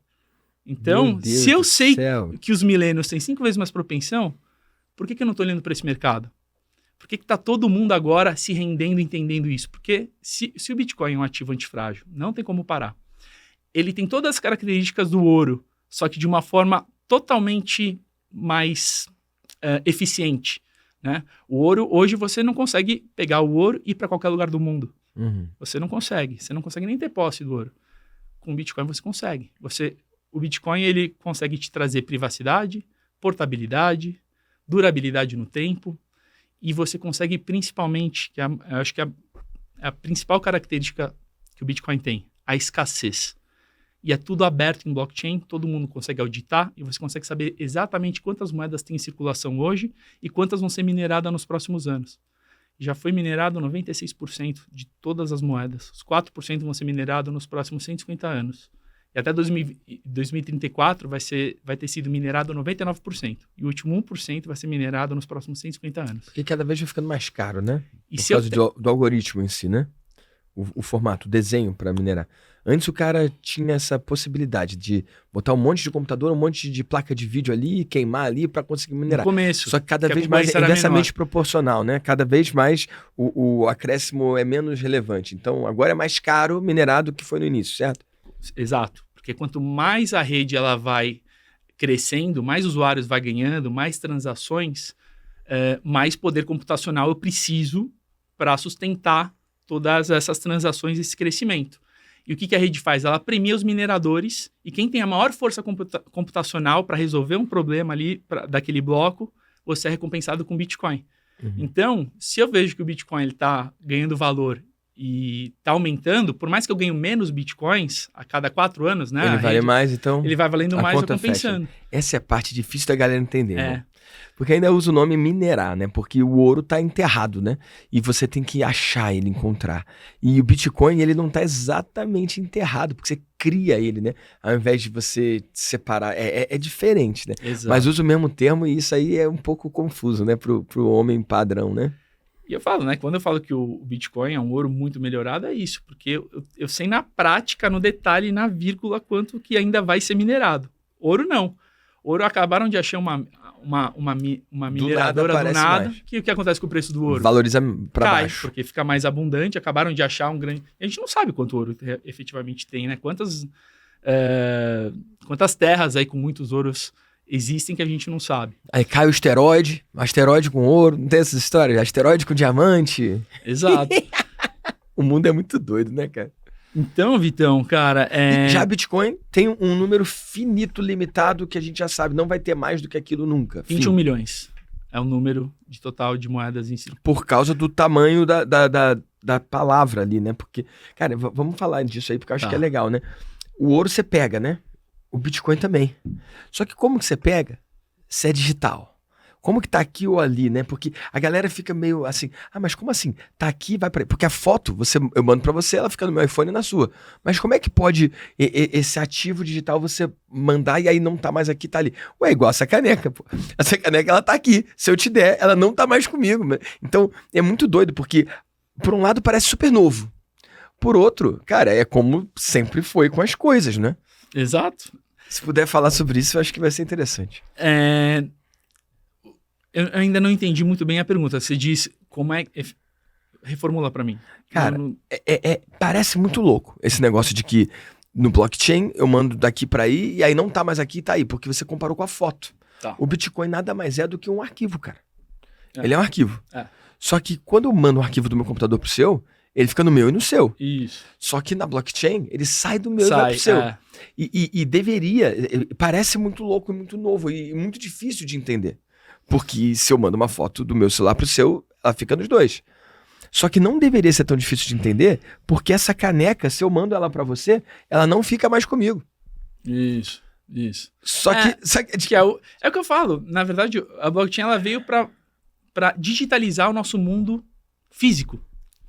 Então, se eu sei que os millennials têm 5 vezes mais propensão, por que eu não estou olhando para esse mercado? Por que está todo mundo agora se rendendo, entendendo isso? Porque se o Bitcoin é um ativo antifrágil, não tem como parar. Ele tem todas as características do ouro, só que de uma forma totalmente mais eficiente, né? O ouro, hoje você não consegue pegar o ouro e ir para qualquer lugar do mundo. Você não consegue nem ter posse do ouro. Com o Bitcoin você consegue. O Bitcoin ele consegue te trazer privacidade, portabilidade, durabilidade no tempo, e você consegue principalmente, eu acho que a principal característica que o Bitcoin tem, a escassez. E é tudo aberto em blockchain, todo mundo consegue auditar e você consegue saber exatamente quantas moedas tem em circulação hoje e quantas vão ser mineradas nos próximos anos. Já foi minerado 96% de todas as moedas. Os 4% vão ser minerados nos próximos 150 anos. E até 2034 vai ter sido minerado 99%. E o último 1% vai ser minerado nos próximos 150 anos. Porque cada vez vai ficando mais caro, né? Por causa do algoritmo em si, né? O formato, o desenho para minerar. Antes o cara tinha essa possibilidade de botar um monte de computador, um monte de placa de vídeo ali, queimar ali para conseguir minerar. No começo. Só que cada vez mais é inversamente proporcional, né? Cada vez mais o acréscimo é menos relevante. Então agora é mais caro minerar do que foi no início, certo? Exato. Porque quanto mais a rede ela vai crescendo, mais usuários vai ganhando, mais transações, mais poder computacional eu preciso para sustentar todas essas transações, esse crescimento. E o que a rede faz? Ela premia os mineradores e quem tem a maior força computacional para resolver um problema ali daquele bloco, você é recompensado com Bitcoin. Então, se eu vejo que o Bitcoin está ganhando valor e está aumentando, por mais que eu ganhe menos Bitcoins a cada 4 anos, né? Ele vale mais, então... Ele vai valendo mais, eu compensando. Essa é a parte difícil da galera entender, né? Porque ainda usa o nome minerar, né? Porque o ouro tá enterrado, né? E você tem que achar ele, encontrar. E o Bitcoin, ele não tá exatamente enterrado, porque você cria ele, né? Ao invés de você separar. É diferente, né? Exato. Mas usa o mesmo termo e isso aí é um pouco confuso, né? Pro homem padrão, né? E eu falo, né? Quando eu falo que o Bitcoin é um ouro muito melhorado, é isso. Porque eu sei na prática, no detalhe, na vírgula, quanto que ainda vai ser minerado. Ouro não. Ouro acabaram de achar uma mineradora do nada. O que acontece com o preço do ouro? Valoriza para baixo. Porque fica mais abundante. Acabaram de achar um grande... A gente não sabe quanto ouro efetivamente tem, né? Quantas terras aí com muitos ouros existem que a gente não sabe. Aí cai o asteroide com ouro, não tem essas histórias? Asteroide com diamante. Exato. O mundo é muito doido, né, cara? Então, Vitão, cara... Já Bitcoin tem um número finito, limitado, que a gente já sabe, não vai ter mais do que aquilo nunca. 21 milhões é o número de total de moedas em si. Por causa do tamanho da palavra ali, né? Porque, cara, vamos falar disso aí, porque eu acho que é legal, né? O ouro você pega, né? O Bitcoin também. Só que como que você pega? Se é digital. Como que tá aqui ou ali, né? Porque a galera fica meio assim, mas como assim? Tá aqui, vai pra... Porque a foto, eu mando pra você, ela fica no meu iPhone e na sua. Mas como é que pode esse ativo digital você mandar e aí não tá mais aqui, tá ali? Ué, igual essa caneca, pô. Essa caneca, ela tá aqui. Se eu te der, ela não tá mais comigo. Então, é muito doido, porque por um lado parece super novo. Por outro, cara, é como sempre foi com as coisas, né? Exato. Se puder falar sobre isso, eu acho que vai ser interessante. Eu ainda não entendi muito bem a pergunta. Você diz como é... Reformula pra mim. Cara, parece muito louco esse negócio de que no blockchain eu mando daqui pra aí e aí não tá mais aqui, tá aí, porque você comparou com a foto. Tá. O Bitcoin nada mais é do que um arquivo, cara. Ele é um arquivo. Só que quando eu mando um arquivo do meu computador pro seu, Ele fica no meu e no seu. Isso. Só que na blockchain, ele sai do meu e vai pro seu. E deveria... Parece muito louco e muito novo e muito difícil de entender. Porque se eu mando uma foto do meu celular pro seu, ela fica nos dois. Só que não deveria ser tão difícil de entender, porque essa caneca, se eu mando ela pra você, ela não fica mais comigo. Isso. Só que é o que eu falo. Na verdade, a blockchain ela veio pra digitalizar o nosso mundo físico.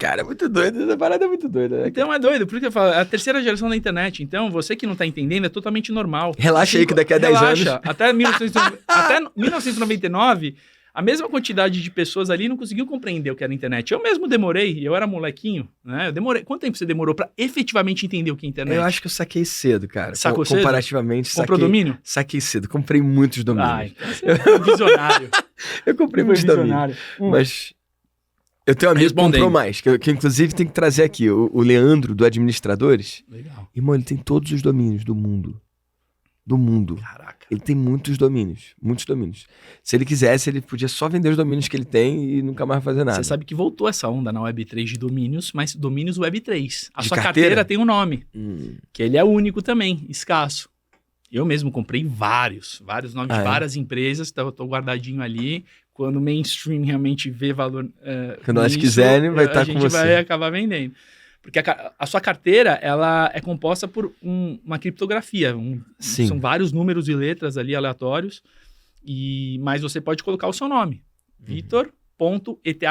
Cara, é muito doido. Essa parada é muito doida, né? Então é doido, porque eu falo, é a terceira geração da internet. Então, você que não tá entendendo é totalmente normal. Relaxa aí que daqui a 10 anos... Até 1999, a mesma quantidade de pessoas ali não conseguiu compreender o que era a internet. Eu mesmo demorei, eu era molequinho, né? Eu demorei. Quanto tempo você demorou pra efetivamente entender o que é internet? Eu acho que eu saquei cedo, cara. Sacou cedo? Comparativamente, comprou domínio? Saquei cedo. Comprei muitos domínios. Ai, você é visionário. Eu comprei muitos domínios. Mas... Eu tenho um amigo que comprou mais, que inclusive tem que trazer aqui, o Leandro, do Administradores. Legal. Irmão, ele tem todos os domínios do mundo. Do mundo. Caraca. Ele tem muitos domínios. Muitos domínios. Se ele quisesse, ele podia só vender os domínios que ele tem e nunca mais fazer nada. Você sabe que voltou essa onda na Web3 de domínios, mas domínios Web3. A De sua carteira? carteira tem um nome, que ele é único também, escasso. Eu mesmo comprei vários nomes de várias empresas, tô guardadinho ali. Quando o mainstream realmente vê valor quando elas quiserem, vai estar com você. A gente vai acabar vendendo. Porque a sua carteira, ela é composta por uma criptografia. São vários números e letras ali aleatórios. Mas você pode colocar o seu nome. Vitor.eth,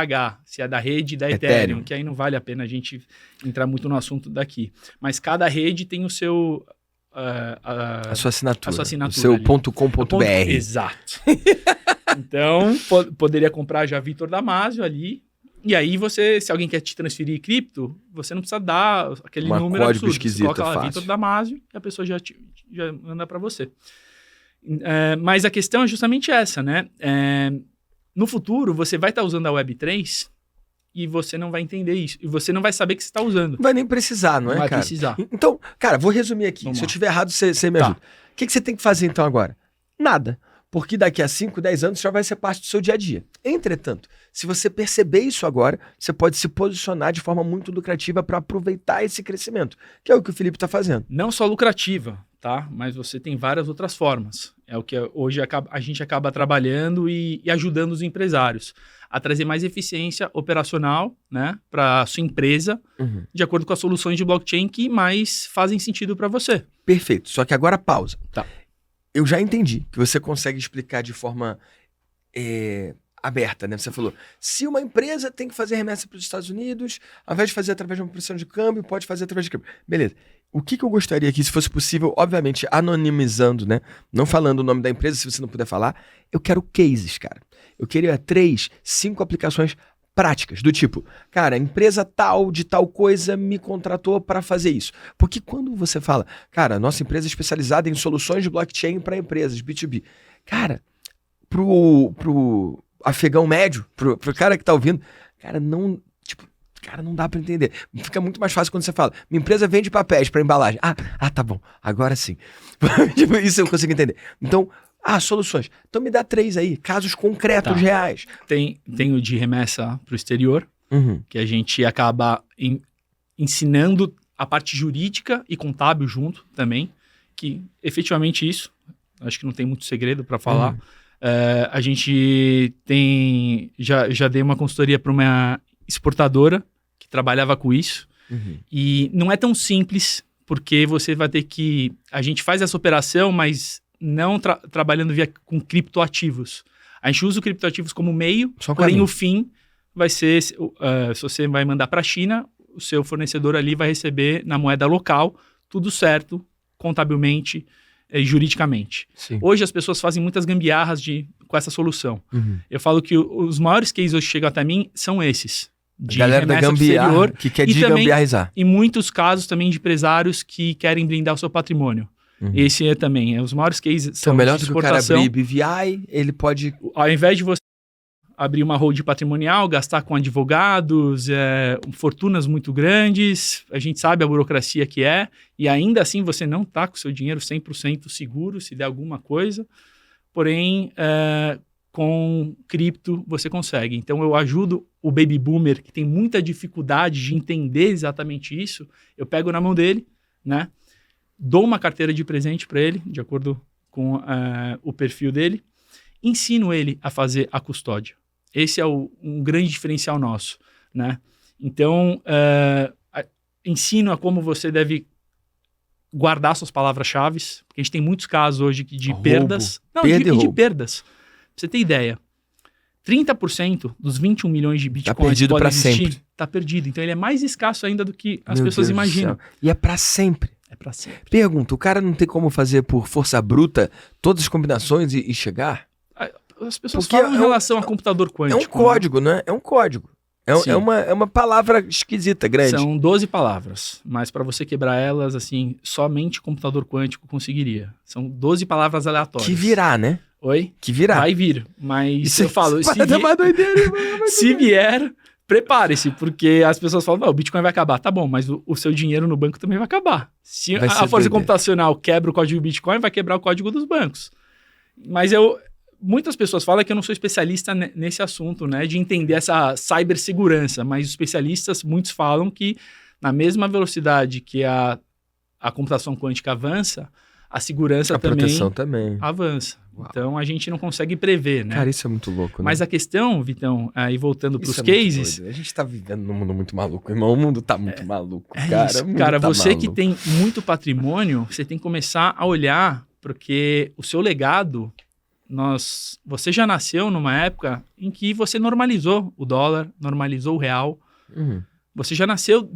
se é da rede da Ethereum, que aí não vale a pena a gente entrar muito no assunto daqui. Mas cada rede tem o seu... a sua assinatura. O seu ali. .com.br. Exato. Então, poderia comprar já Vitor Damasio ali. E aí se alguém quer te transferir cripto, você não precisa dar aquele número código absurdo. esquisito, você coloca lá Vitor Damasio e a pessoa já manda para você. Mas a questão é justamente essa, né? No futuro, você vai estar usando a Web3 e você não vai entender isso. E você não vai saber que você está usando. Não vai nem precisar, não é, cara? Não vai precisar. Então, cara, vou resumir aqui. Vamos Se lá. eu estiver errado, você me ajuda. O que você tem que fazer então agora? Nada. Porque daqui a 5, 10 anos já vai ser parte do seu dia a dia. Entretanto, se você perceber isso agora, você pode se posicionar de forma muito lucrativa para aproveitar esse crescimento, que é o que o Felipe está fazendo. Não só lucrativa, tá? Mas você tem várias outras formas. É o que hoje a gente acaba trabalhando e ajudando os empresários a trazer mais eficiência operacional, né, para a sua empresa, de acordo com as soluções de blockchain que mais fazem sentido para você. Perfeito. Só que agora pausa. Tá. Eu já entendi que você consegue explicar de forma aberta, né? Você falou, se uma empresa tem que fazer remessa para os Estados Unidos, ao invés de fazer através de uma operação de câmbio, pode fazer através de câmbio. Beleza. O que eu gostaria aqui, se fosse possível, obviamente anonimizando, né? Não falando o nome da empresa, se você não puder falar, eu quero cases, cara. Eu queria 3, 5 aplicações práticas, do tipo, cara, a empresa tal, de tal coisa, me contratou para fazer isso. Porque quando você fala, cara, nossa empresa é especializada em soluções de blockchain para empresas, B2B. Cara, pro afegão médio, pro cara que tá ouvindo, cara, não dá para entender. Fica muito mais fácil quando você fala, minha empresa vende papéis para embalagem. Ah, tá bom, agora sim. Isso eu consigo entender. Então, soluções. Então me dá 3 aí, casos concretos, reais. Tem o de remessa para o exterior, que a gente acaba ensinando a parte jurídica e contábil junto também, que efetivamente isso, acho que não tem muito segredo para falar. A gente já dei uma consultoria para uma exportadora que trabalhava com isso, e não é tão simples, porque você vai ter que... A gente faz essa operação, mas não trabalhando com criptoativos. A gente usa o criptoativos como meio, porém o fim vai ser, se você vai mandar para a China, o seu fornecedor ali vai receber na moeda local, tudo certo, contabilmente, juridicamente. Sim. Hoje as pessoas fazem muitas gambiarras com essa solução. Eu falo que os maiores cases hoje que chegam até mim são esses. De galera da gambiarra, que quer desgambiarrizar. Em muitos casos também de empresários que querem blindar o seu patrimônio. Esse também. Os maiores cases são melhor de do que o cara abrir BVI, ele pode... Ao invés de você abrir uma hold patrimonial, gastar com advogados, fortunas muito grandes, a gente sabe a burocracia que é, e ainda assim você não está com o seu dinheiro 100% seguro se der alguma coisa, porém, com cripto você consegue. Então eu ajudo o baby boomer, que tem muita dificuldade de entender exatamente isso, eu pego na mão dele, né? Dou uma carteira de presente para ele, de acordo com o perfil dele, ensino ele a fazer a custódia. Esse é um grande diferencial nosso, né? Então, ensino a como você deve guardar suas palavras-chave, porque a gente tem muitos casos hoje de perdas. Não, de perdas. Pra você ter ideia, 30% dos 21 milhões de bitcoins tá perdido que para podem existir, sempre. Tá perdido. Então ele é mais escasso ainda do que as pessoas imaginam. E é para sempre. É para sempre. Pergunta, o cara não tem como fazer por força bruta todas as combinações e chegar? As pessoas Porque falam em relação a computador quântico. É um código, né? É um código. É uma palavra esquisita, grande. São 12 palavras, mas para você quebrar elas, assim, somente computador quântico conseguiria. São 12 palavras aleatórias. Que virá, né? Oi? Que virá. Vai vir, mas isso eu falo... Se se vier, prepare-se, porque as pessoas falam, não, o Bitcoin vai acabar. Tá bom, mas o seu dinheiro no banco também vai acabar. Se a força computacional quebra o código do Bitcoin, vai quebrar o código dos bancos. Mas muitas pessoas falam que eu não sou especialista nesse assunto, né, de entender essa cibersegurança, mas os especialistas, muitos falam que na mesma velocidade que a computação quântica avança, a segurança a proteção também avança. Uau. Então a gente não consegue prever, né? Cara, isso é muito louco, né? Mas a questão, Vitão, aí voltando para os isso cases... A gente tá vivendo num mundo muito maluco, irmão. O mundo tá muito maluco, cara. Cara, você que tem muito patrimônio, você tem que começar a olhar, porque o seu legado... Você já nasceu numa época em que você normalizou o dólar, normalizou o real. Uhum. Você já nasceu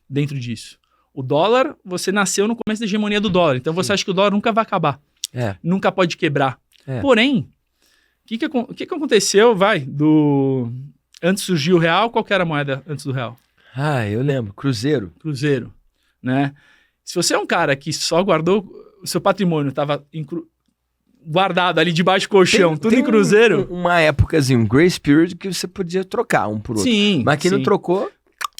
dentro disso. O dólar, você nasceu no começo da hegemonia do dólar. Então você acha que o dólar nunca vai acabar. Nunca pode quebrar. Porém, o que aconteceu, antes surgiu o real, qual que era a moeda antes do real? Eu lembro. Cruzeiro, né? Se você é um cara que só guardou, o seu patrimônio estava guardado ali debaixo do colchão, tudo em cruzeiro. Uma épocazinha, um grace period, que você podia trocar um por outro. Sim. Mas quem não trocou,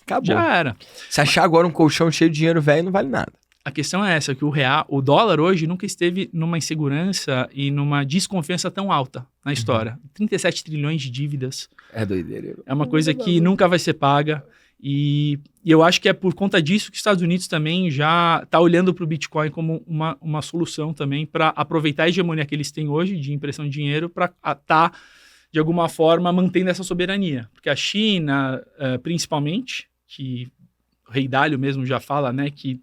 acabou. Já era. Se achar agora um colchão cheio de dinheiro velho, não vale nada. A questão é essa, que o dólar hoje nunca esteve numa insegurança e numa desconfiança tão alta na história. 37 trilhões de dívidas. É doideira. É uma coisa que nunca vai ser paga. E eu acho que é por conta disso que os Estados Unidos também já está olhando para o Bitcoin como uma solução também para aproveitar a hegemonia que eles têm hoje de impressão de dinheiro para estar, de alguma forma, mantendo essa soberania. Porque a China, principalmente, que o Rei Dalio mesmo já fala, né, que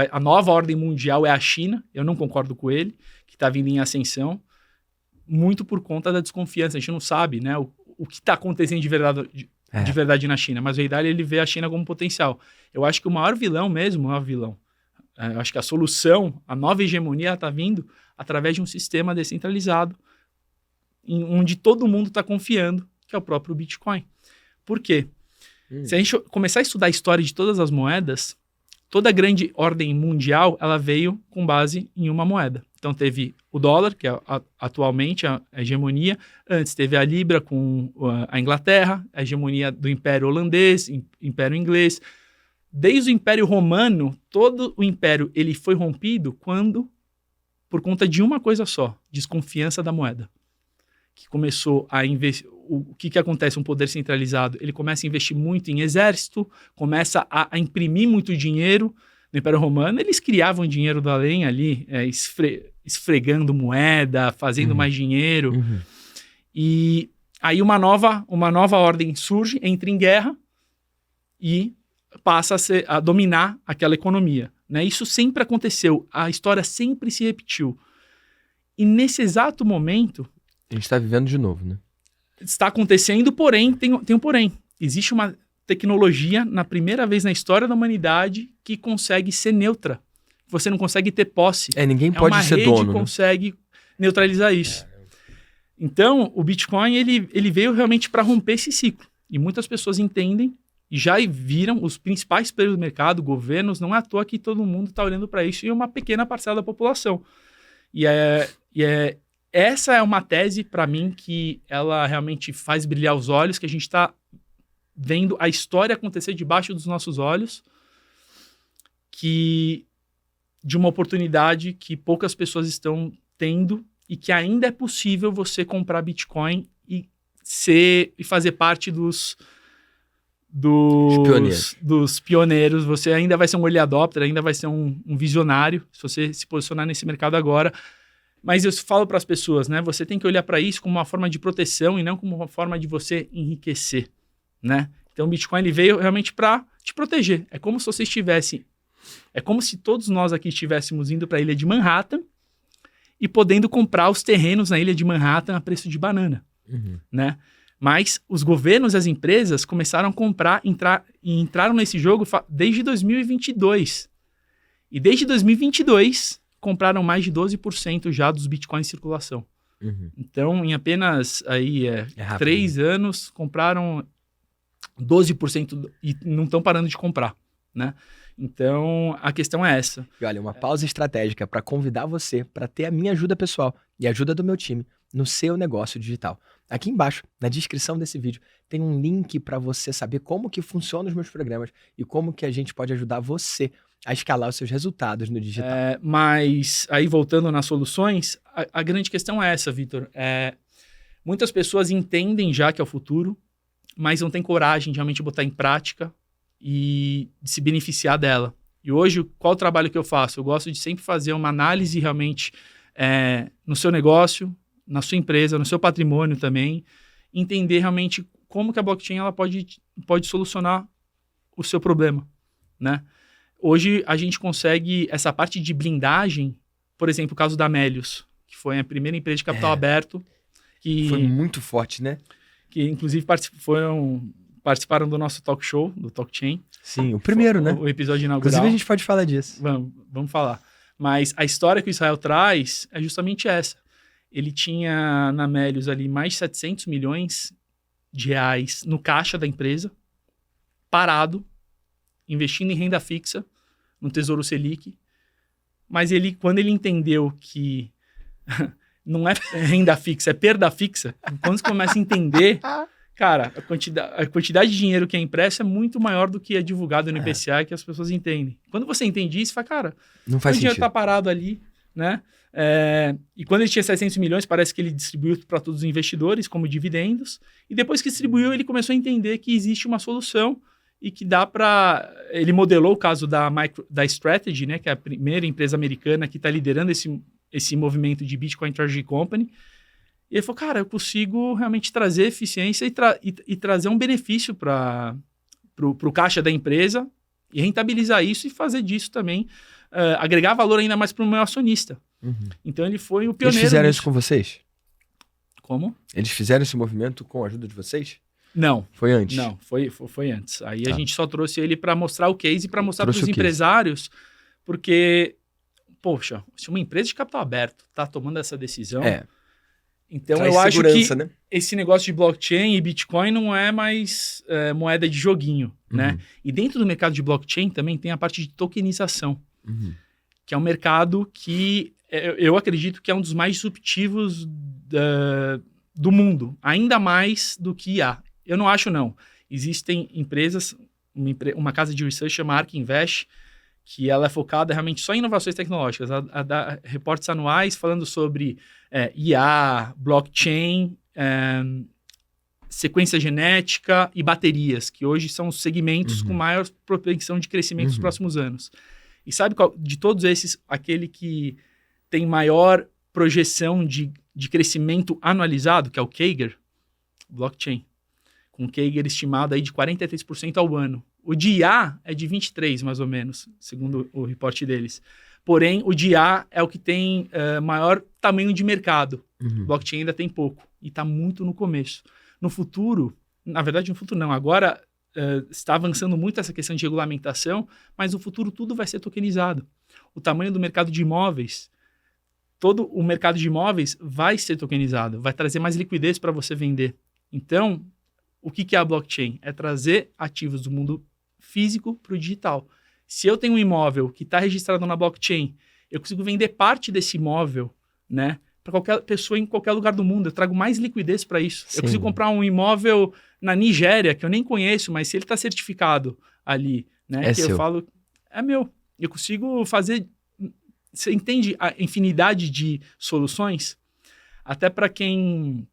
a nova ordem mundial é a China, eu não concordo com ele, que está vindo em ascensão, muito por conta da desconfiança. A gente não sabe, né, o que está acontecendo de verdade na China, mas o Rei Dalio, ele vê a China como potencial. Eu acho que o maior vilão mesmo é o vilão. Eu acho que a solução, a nova hegemonia está vindo através de um sistema descentralizado onde todo mundo está confiando, que é o próprio Bitcoin. Por quê? Se a gente começar a estudar a história de todas as moedas, toda a grande ordem mundial, ela veio com base em uma moeda. Então teve o dólar, que é atualmente a hegemonia. Antes teve a libra com a Inglaterra, a hegemonia do Império Holandês, Império Inglês. Desde o Império Romano, todo o império ele foi rompido por conta de uma coisa só, desconfiança da moeda. Que começou a investir. O que acontece? Um poder centralizado, ele começa a investir muito em exército, começa a imprimir muito dinheiro. No Império Romano, eles criavam dinheiro do além ali, esfregando moeda, fazendo mais dinheiro. E aí uma nova ordem surge, entra em guerra e passa a dominar aquela economia. Né? Isso sempre aconteceu, a história sempre se repetiu. E nesse exato momento... A gente está vivendo de novo, né? Está acontecendo, porém, tem um porém. Existe uma tecnologia, na primeira vez na história da humanidade, que consegue ser neutra. Você não consegue ter posse. Ninguém pode ser dono. Uma rede consegue neutralizar isso. Então, o Bitcoin, ele veio realmente para romper esse ciclo. E muitas pessoas entendem e já viram os principais players do mercado, governos, não é à toa que todo mundo está olhando para isso e uma pequena parcela da população. Essa é uma tese, para mim, que ela realmente faz brilhar os olhos, que a gente está vendo a história acontecer debaixo dos nossos olhos, de uma oportunidade que poucas pessoas estão tendo e que ainda é possível você comprar Bitcoin e ser e fazer parte dos pioneiros. Você ainda vai ser um early adopter, ainda vai ser um visionário, se você se posicionar nesse mercado agora. Mas eu falo para as pessoas, né? Você tem que olhar para isso como uma forma de proteção e não como uma forma de você enriquecer, né? Então o Bitcoin ele veio realmente para te proteger. É como se você estivesse... É como se todos nós aqui estivéssemos indo para a ilha de Manhattan e podendo comprar os terrenos na ilha de Manhattan a preço de banana, né? Mas os governos e as empresas começaram a comprar, entraram nesse jogo desde 2022. E desde 2022, compraram mais de 12% já dos bitcoins em circulação. Então, em apenas aí, 3 anos, compraram 12% e não estão parando de comprar, né? Então, a questão é essa. E olha, uma pausa estratégica para convidar você para ter a minha ajuda pessoal e a ajuda do meu time no seu negócio digital. Aqui embaixo, na descrição desse vídeo, tem um link para você saber como que funcionam os meus programas e como que a gente pode ajudar você a escalar os seus resultados no digital. Mas aí, voltando nas soluções, a grande questão é essa, Vitor. Muitas pessoas entendem já que é o futuro, mas não têm coragem de realmente botar em prática e de se beneficiar dela. E hoje, qual o trabalho que eu faço? Eu gosto de sempre fazer uma análise realmente no seu negócio, na sua empresa, no seu patrimônio também, entender realmente como que a blockchain ela pode solucionar o seu problema, né? Hoje a gente consegue essa parte de blindagem, por exemplo, o caso da Melius, que foi a primeira empresa de capital aberto. Que foi muito forte, né? Que inclusive participaram do nosso talk show, do TalkChain. Sim, o primeiro, né? O episódio inaugural. Inclusive a gente pode falar disso. Vamos falar. Mas a história que o Israel traz é justamente essa. Ele tinha na Melius ali mais de 700 milhões de reais no caixa da empresa, parado, investindo em renda fixa, no Tesouro Selic. Mas quando ele entendeu que não é renda fixa, é perda fixa, quando você começa a entender, cara, a quantidade de dinheiro que é impresso é muito maior do que é divulgado no IPCA, que as pessoas entendem. Quando você entende isso, você fala, cara, não faz o dinheiro está parado ali, né? E quando ele tinha 700 milhões, parece que ele distribuiu para todos os investidores como dividendos. E depois que distribuiu, ele começou a entender que existe uma solução e que dá para... Ele modelou o caso da Strategy, né, que é a primeira empresa americana que está liderando esse movimento de Bitcoin Treasury Company. E ele falou, cara, eu consigo realmente trazer eficiência e trazer um benefício para o caixa da empresa e rentabilizar isso e fazer disso também, agregar valor ainda mais para o meu acionista. Então ele foi o pioneiro. Eles fizeram isso com vocês? Como? Eles fizeram esse movimento com a ajuda de vocês? Não. Foi antes? Não, foi antes. Aí a gente só trouxe ele para mostrar o case e para mostrar para os empresários, porque, poxa, se uma empresa de capital aberto está tomando essa decisão, então eu acho que né? Esse negócio de blockchain e Bitcoin não é mais moeda de joguinho, né? E dentro do mercado de blockchain também tem a parte de tokenização, que é um mercado que eu acredito que é um dos mais disruptivos do mundo, ainda mais do que IA. Eu não acho, não. Existem empresas, uma casa de research chama Ark Invest, que ela é focada realmente só em inovações tecnológicas. Ela dá reportes anuais falando sobre IA, blockchain, sequência genética e baterias, que hoje são os segmentos com maior propensão de crescimento nos próximos anos. E sabe qual, de todos esses, aquele que tem maior projeção de crescimento anualizado, que é o CAGR, blockchain, com CAGR estimado aí de 43% ao ano. O de IA é de 23%, mais ou menos, segundo o reporte deles. Porém, o de IA é o que tem maior tamanho de mercado. Blockchain ainda tem pouco e está muito no começo. No futuro, na verdade, no futuro não, agora está avançando muito essa questão de regulamentação, mas no futuro tudo vai ser tokenizado. O tamanho do mercado de imóveis, todo o mercado de imóveis vai ser tokenizado, vai trazer mais liquidez para você vender. Então, o que é a blockchain? É trazer ativos do mundo físico para o digital. Se eu tenho um imóvel que está registrado na blockchain, eu consigo vender parte desse imóvel, né, para qualquer pessoa em qualquer lugar do mundo. Eu trago mais liquidez para isso. Sim. Eu consigo comprar um imóvel na Nigéria, que eu nem conheço, mas se ele está certificado ali, né, que eu falo, é meu. Eu consigo fazer... Você entende a infinidade de soluções? Até para quem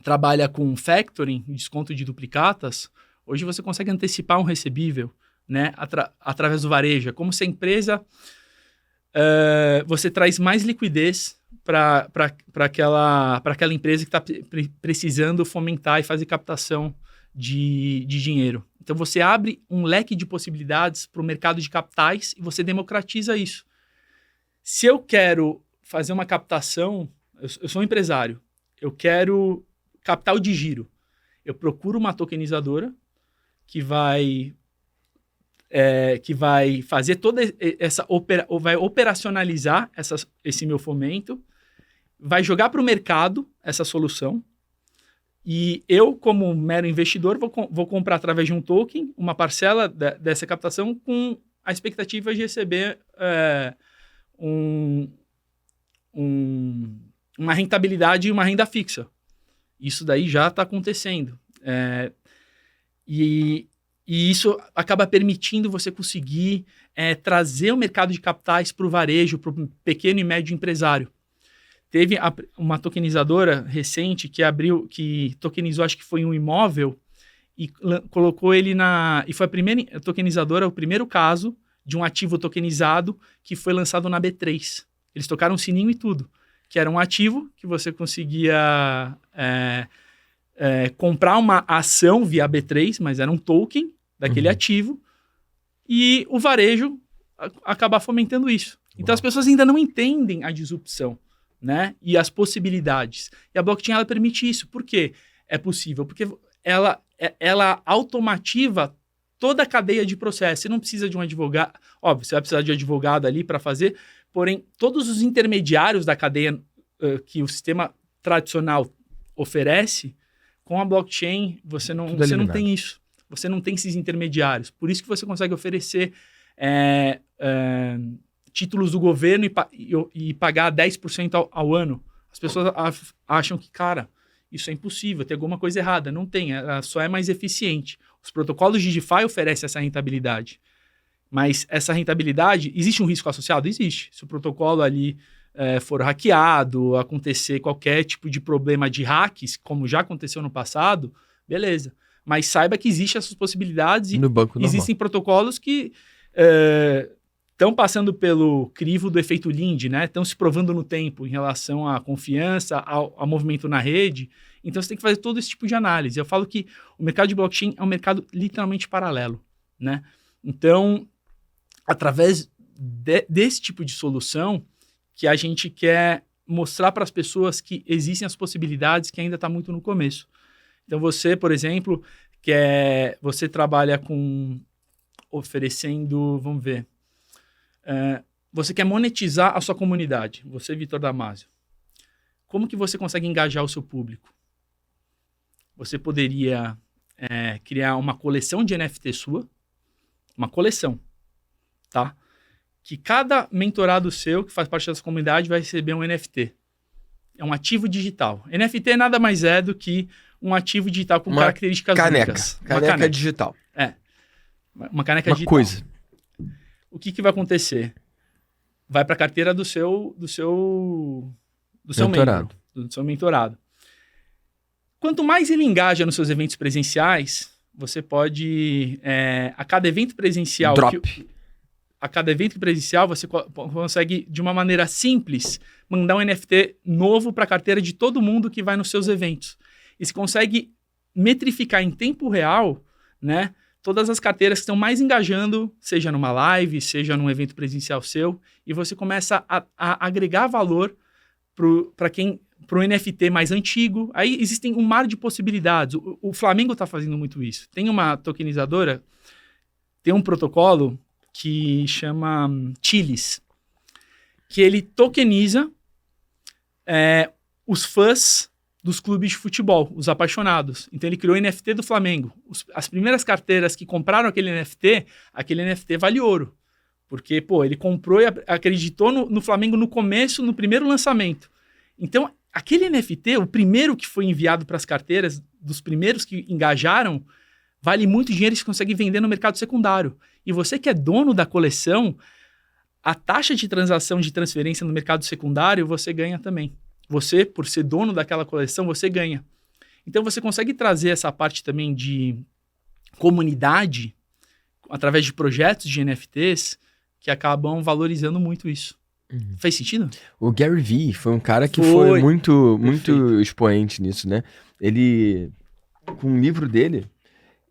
trabalha com factoring, desconto de duplicatas, hoje você consegue antecipar um recebível, né, através do varejo. É como se a empresa, você traz mais liquidez para aquela empresa que está precisando fomentar e fazer captação de dinheiro. Então, você abre um leque de possibilidades para o mercado de capitais e você democratiza isso. Se eu quero fazer uma captação, eu sou um empresário, eu quero capital de giro. Eu procuro uma tokenizadora que vai fazer toda essa vai operacionalizar esse meu fomento, vai jogar para o mercado essa solução, e eu, como mero investidor, vou comprar através de um token uma parcela dessa captação com a expectativa de receber uma rentabilidade e uma renda fixa. Isso daí já está acontecendo. E isso acaba permitindo você conseguir trazer o mercado de capitais para o varejo, para o pequeno e médio empresário. Teve uma tokenizadora recente que tokenizou, acho que foi um imóvel, e colocou ele e foi a primeira tokenizadora, o primeiro caso de um ativo tokenizado que foi lançado na B3. Eles tocaram sininho e tudo, que era um ativo que você conseguia comprar uma ação via B3, mas era um token daquele ativo, e o varejo acabar fomentando isso. Então, as pessoas ainda não entendem a disrupção, né? E as possibilidades. E a blockchain, ela permite isso. Por quê? É possível. Porque ela automativa toda a cadeia de processo. Você não precisa de um advogado. Óbvio, você vai precisar de um advogado ali para fazer, porém, todos os intermediários da cadeia que o sistema tradicional oferece, com a blockchain, você não tem isso. Você não tem esses intermediários. Por isso que você consegue oferecer títulos do governo e pagar 10% ao ano. As pessoas acham que, cara, isso é impossível, tem alguma coisa errada. Não tem, ela só é mais eficiente. Os protocolos de DeFi oferecem essa rentabilidade. Mas essa rentabilidade, existe um risco associado? Existe. Se o protocolo ali for hackeado, acontecer qualquer tipo de problema de hacks, como já aconteceu no passado, beleza. Mas saiba que existem essas possibilidades e existem protocolos que estão passando pelo crivo do efeito Linde, né? Estão se provando no tempo em relação à confiança, ao movimento na rede. Então, você tem que fazer todo esse tipo de análise. Eu falo que o mercado de blockchain é um mercado literalmente paralelo, né? Então, através desse tipo de solução, que a gente quer mostrar para as pessoas que existem as possibilidades, que ainda está muito no começo. Então, você, por exemplo, você trabalha com oferecendo, vamos ver, você quer monetizar a sua comunidade, você, Vitor Damasio. Como que você consegue engajar o seu público? Você poderia criar uma coleção de NFT sua, uma coleção, tá? Que cada mentorado seu, que faz parte dessa comunidade, vai receber um NFT. É um ativo digital. NFT nada mais é do que um ativo digital com características únicas. Caneca digital. Uma caneca digital. Coisa. O que vai acontecer? Vai para a carteira do seu mentorado. Do seu mentorado. Quanto mais ele engaja nos seus eventos presenciais, você pode, a cada evento presencial... A cada evento presencial, você consegue, de uma maneira simples, mandar um NFT novo para a carteira de todo mundo que vai nos seus eventos. E você consegue metrificar em tempo real, né, todas as carteiras que estão mais engajando, seja numa live, seja num evento presencial seu, e você começa a agregar valor para o NFT mais antigo. Aí existem um mar de possibilidades. O Flamengo está fazendo muito isso. Tem uma tokenizadora, tem um protocolo que chama Chilis, que ele tokeniza os fãs dos clubes de futebol, os apaixonados. Então ele criou o NFT do Flamengo. As primeiras carteiras que compraram aquele NFT vale ouro. Porque, ele comprou e acreditou no Flamengo no começo, no primeiro lançamento. Então, aquele NFT, o primeiro que foi enviado para as carteiras, dos primeiros que engajaram, vale muito dinheiro e você consegue vender no mercado secundário. E você que é dono da coleção, a taxa de transação de transferência no mercado secundário, você ganha também. Você, por ser dono daquela coleção, você ganha. Então você consegue trazer essa parte também de comunidade através de projetos de NFTs que acabam valorizando muito isso. Faz sentido? O Gary Vee foi um cara que foi muito expoente nisso, né? Ele, com o livro dele,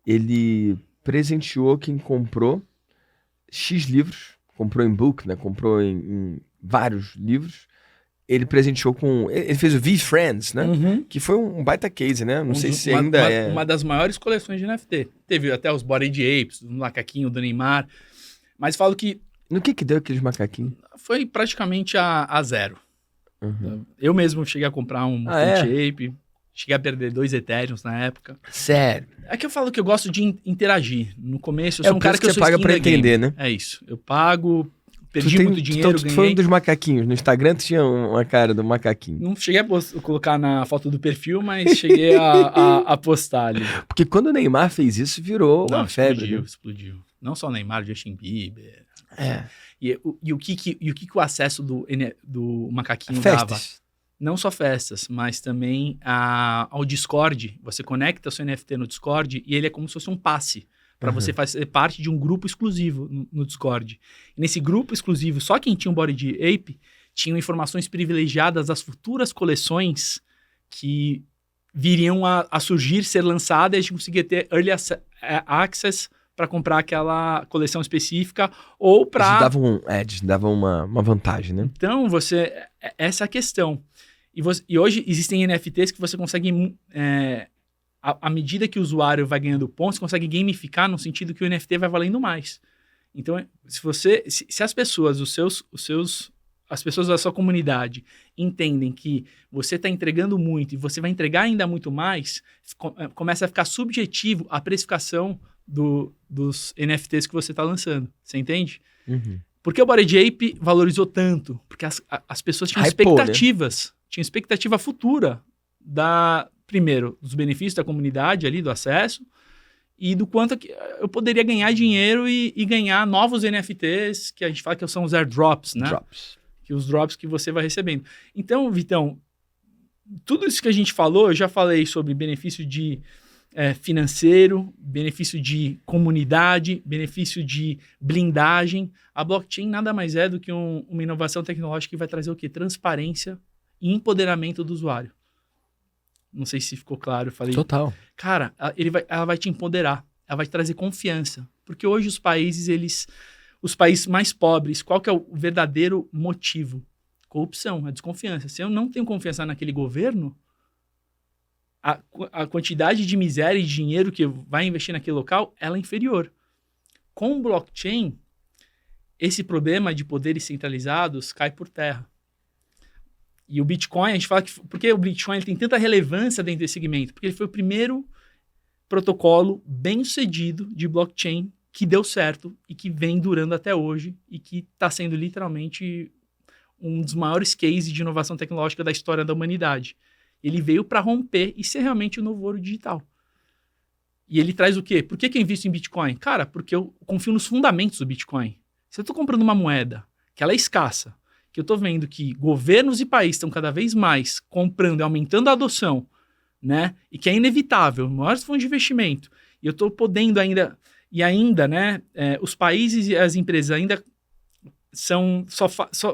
ele presenteou quem comprou X livros, comprou em book, né? Comprou em vários livros. Ele presenteou com... Ele fez o V-Friends, né? Que foi um baita case, né? Não sei se ainda é... Uma das maiores coleções de NFT. Teve até os Bored Apes, do macaquinho do Neymar. Mas falo que... No que deu aqueles macaquinhos? Foi praticamente a zero. Eu mesmo cheguei a comprar um Ape. Cheguei a perder 2 Ethereums na época. Sério? É que eu falo que eu gosto de interagir. No começo, eu sou um cara que você paga pra entender, né? É isso. Eu pago... Perdi muito dinheiro, ganhei. Falando dos macaquinhos. No Instagram tu tinha uma cara do macaquinho. Não cheguei a colocar na foto do perfil, mas cheguei a postar ali. Porque quando o Neymar fez isso, virou uma febre. Explodiu. Não só o Neymar, o Justin Bieber. E o que o acesso do macaquinho dava? Não só festas, mas também ao Discord. Você conecta o seu NFT no Discord e ele é como se fosse um passe. Para você fazer parte de um grupo exclusivo no Discord. E nesse grupo exclusivo, só quem tinha um Bored Ape tinha informações privilegiadas das futuras coleções que viriam a surgir, ser lançadas, e a gente conseguia ter early access para comprar aquela coleção específica ou para... dava uma vantagem, né? Então, essa é a questão. E hoje existem NFTs que você consegue... À medida que o usuário vai ganhando pontos, você consegue gamificar no sentido que o NFT vai valendo mais. Então, se as pessoas, as pessoas da sua comunidade entendem que você está entregando muito e você vai entregar ainda muito mais, começa a ficar subjetivo a precificação dos NFTs que você está lançando. Você entende? Por que o Bored Ape valorizou tanto? Porque as pessoas tinham expectativas. Né? Tinham expectativa futura primeiro, dos benefícios da comunidade ali, do acesso, e do quanto que eu poderia ganhar dinheiro e ganhar novos NFTs, que a gente fala que são os airdrops, né? Que os drops que você vai recebendo. Então, Vitão, tudo isso que a gente falou, eu já falei sobre benefício de financeiro, benefício de comunidade, benefício de blindagem. A blockchain nada mais é do que uma inovação tecnológica que vai trazer o quê? Transparência e empoderamento do usuário. Não sei se ficou claro, eu falei... Total. Cara, ela vai te empoderar, ela vai te trazer confiança. Porque hoje os países mais pobres, qual que é o verdadeiro motivo? Corrupção, a desconfiança. Se eu não tenho confiança naquele governo, a quantidade de miséria e de dinheiro que vai investir naquele local, ela é inferior. Com o blockchain, esse problema de poderes centralizados cai por terra. E o Bitcoin, a gente fala que... Por que o Bitcoin ele tem tanta relevância dentro desse segmento? Porque ele foi o primeiro protocolo bem-sucedido de blockchain que deu certo e que vem durando até hoje e que está sendo literalmente um dos maiores cases de inovação tecnológica da história da humanidade. Ele veio para romper e ser realmente o novo ouro digital. E ele traz o quê? Por que eu invisto em Bitcoin? Cara, porque eu confio nos fundamentos do Bitcoin. Se eu estou comprando uma moeda que ela é escassa, que eu estou vendo que governos e países estão cada vez mais comprando e aumentando a adoção, né? E que é inevitável, maiores fundos de investimento, e eu estou podendo ainda, né? Os países e as empresas ainda só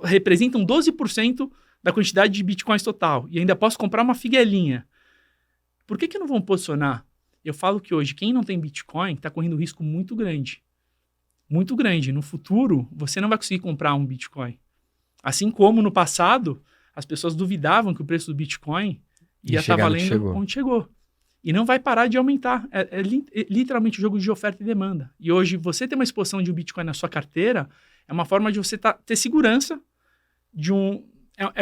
representam 12% da quantidade de bitcoins total, e ainda posso comprar uma figuelinha. Por que não vão posicionar? Eu falo que hoje, quem não tem Bitcoin está correndo um risco muito grande. Muito grande. No futuro, você não vai conseguir comprar um Bitcoin. Assim como no passado, as pessoas duvidavam que o preço do Bitcoin ia estar valendo onde chegou. E não vai parar de aumentar. É literalmente um jogo de oferta e demanda. E hoje, você ter uma exposição de um Bitcoin na sua carteira é uma forma de você ter segurança de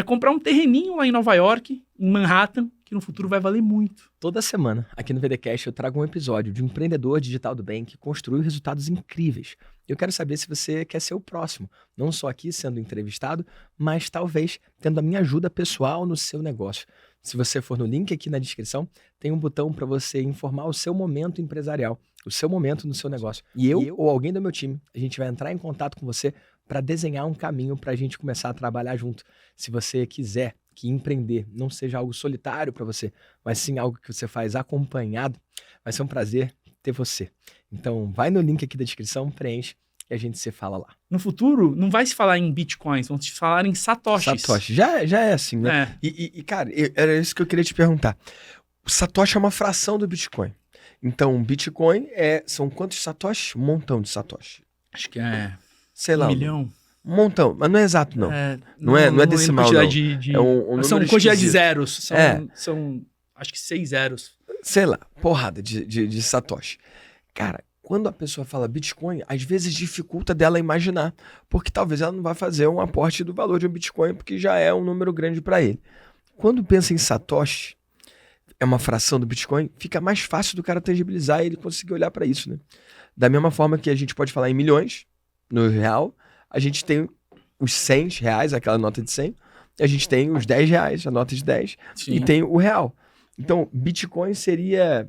comprar um terreninho lá em Nova York, em Manhattan, que no futuro vai valer muito. Toda semana, aqui no VDCast, eu trago um episódio de um empreendedor digital do bem que construiu resultados incríveis. Eu quero saber se você quer ser o próximo, não só aqui sendo entrevistado, mas talvez tendo a minha ajuda pessoal no seu negócio. Se você for no link aqui na descrição, tem um botão para você informar o seu momento empresarial, o seu momento no seu negócio. E eu ou alguém do meu time, a gente vai entrar em contato com você para desenhar um caminho para a gente começar a trabalhar junto. Se você quiser que empreender não seja algo solitário para você, mas sim algo que você faz acompanhado, vai ser um prazer ter você. Então, vai no link aqui da descrição, preenche e a gente se fala lá. No futuro, não vai se falar em bitcoins, vão se falar em satoshis. Satoshi, já é assim, né? Cara, era isso que eu queria te perguntar. O Satoshi é uma fração do Bitcoin. Então, Bitcoin são quantos Satoshi? Um montão de Satoshi. Acho que é Sei lá. 1 milhão. Um montão, mas não é exato, não. Não é decimal, não. É um são número quantidade de esquisito. zeros. São, acho que 6 zeros. Sei lá, porrada de Satoshi. Cara, quando a pessoa fala Bitcoin, às vezes dificulta dela imaginar, porque talvez ela não vai fazer um aporte do valor de um Bitcoin, porque já é um número grande para ele. Quando pensa em Satoshi, é uma fração do Bitcoin, fica mais fácil do cara tangibilizar e ele conseguir olhar para isso, né? Da mesma forma que a gente pode falar em milhões, no real, a gente tem os 100 reais, aquela nota de 100, e a gente tem os 10 reais, a nota de 10, Sim. e tem o real. Então, Bitcoin seria,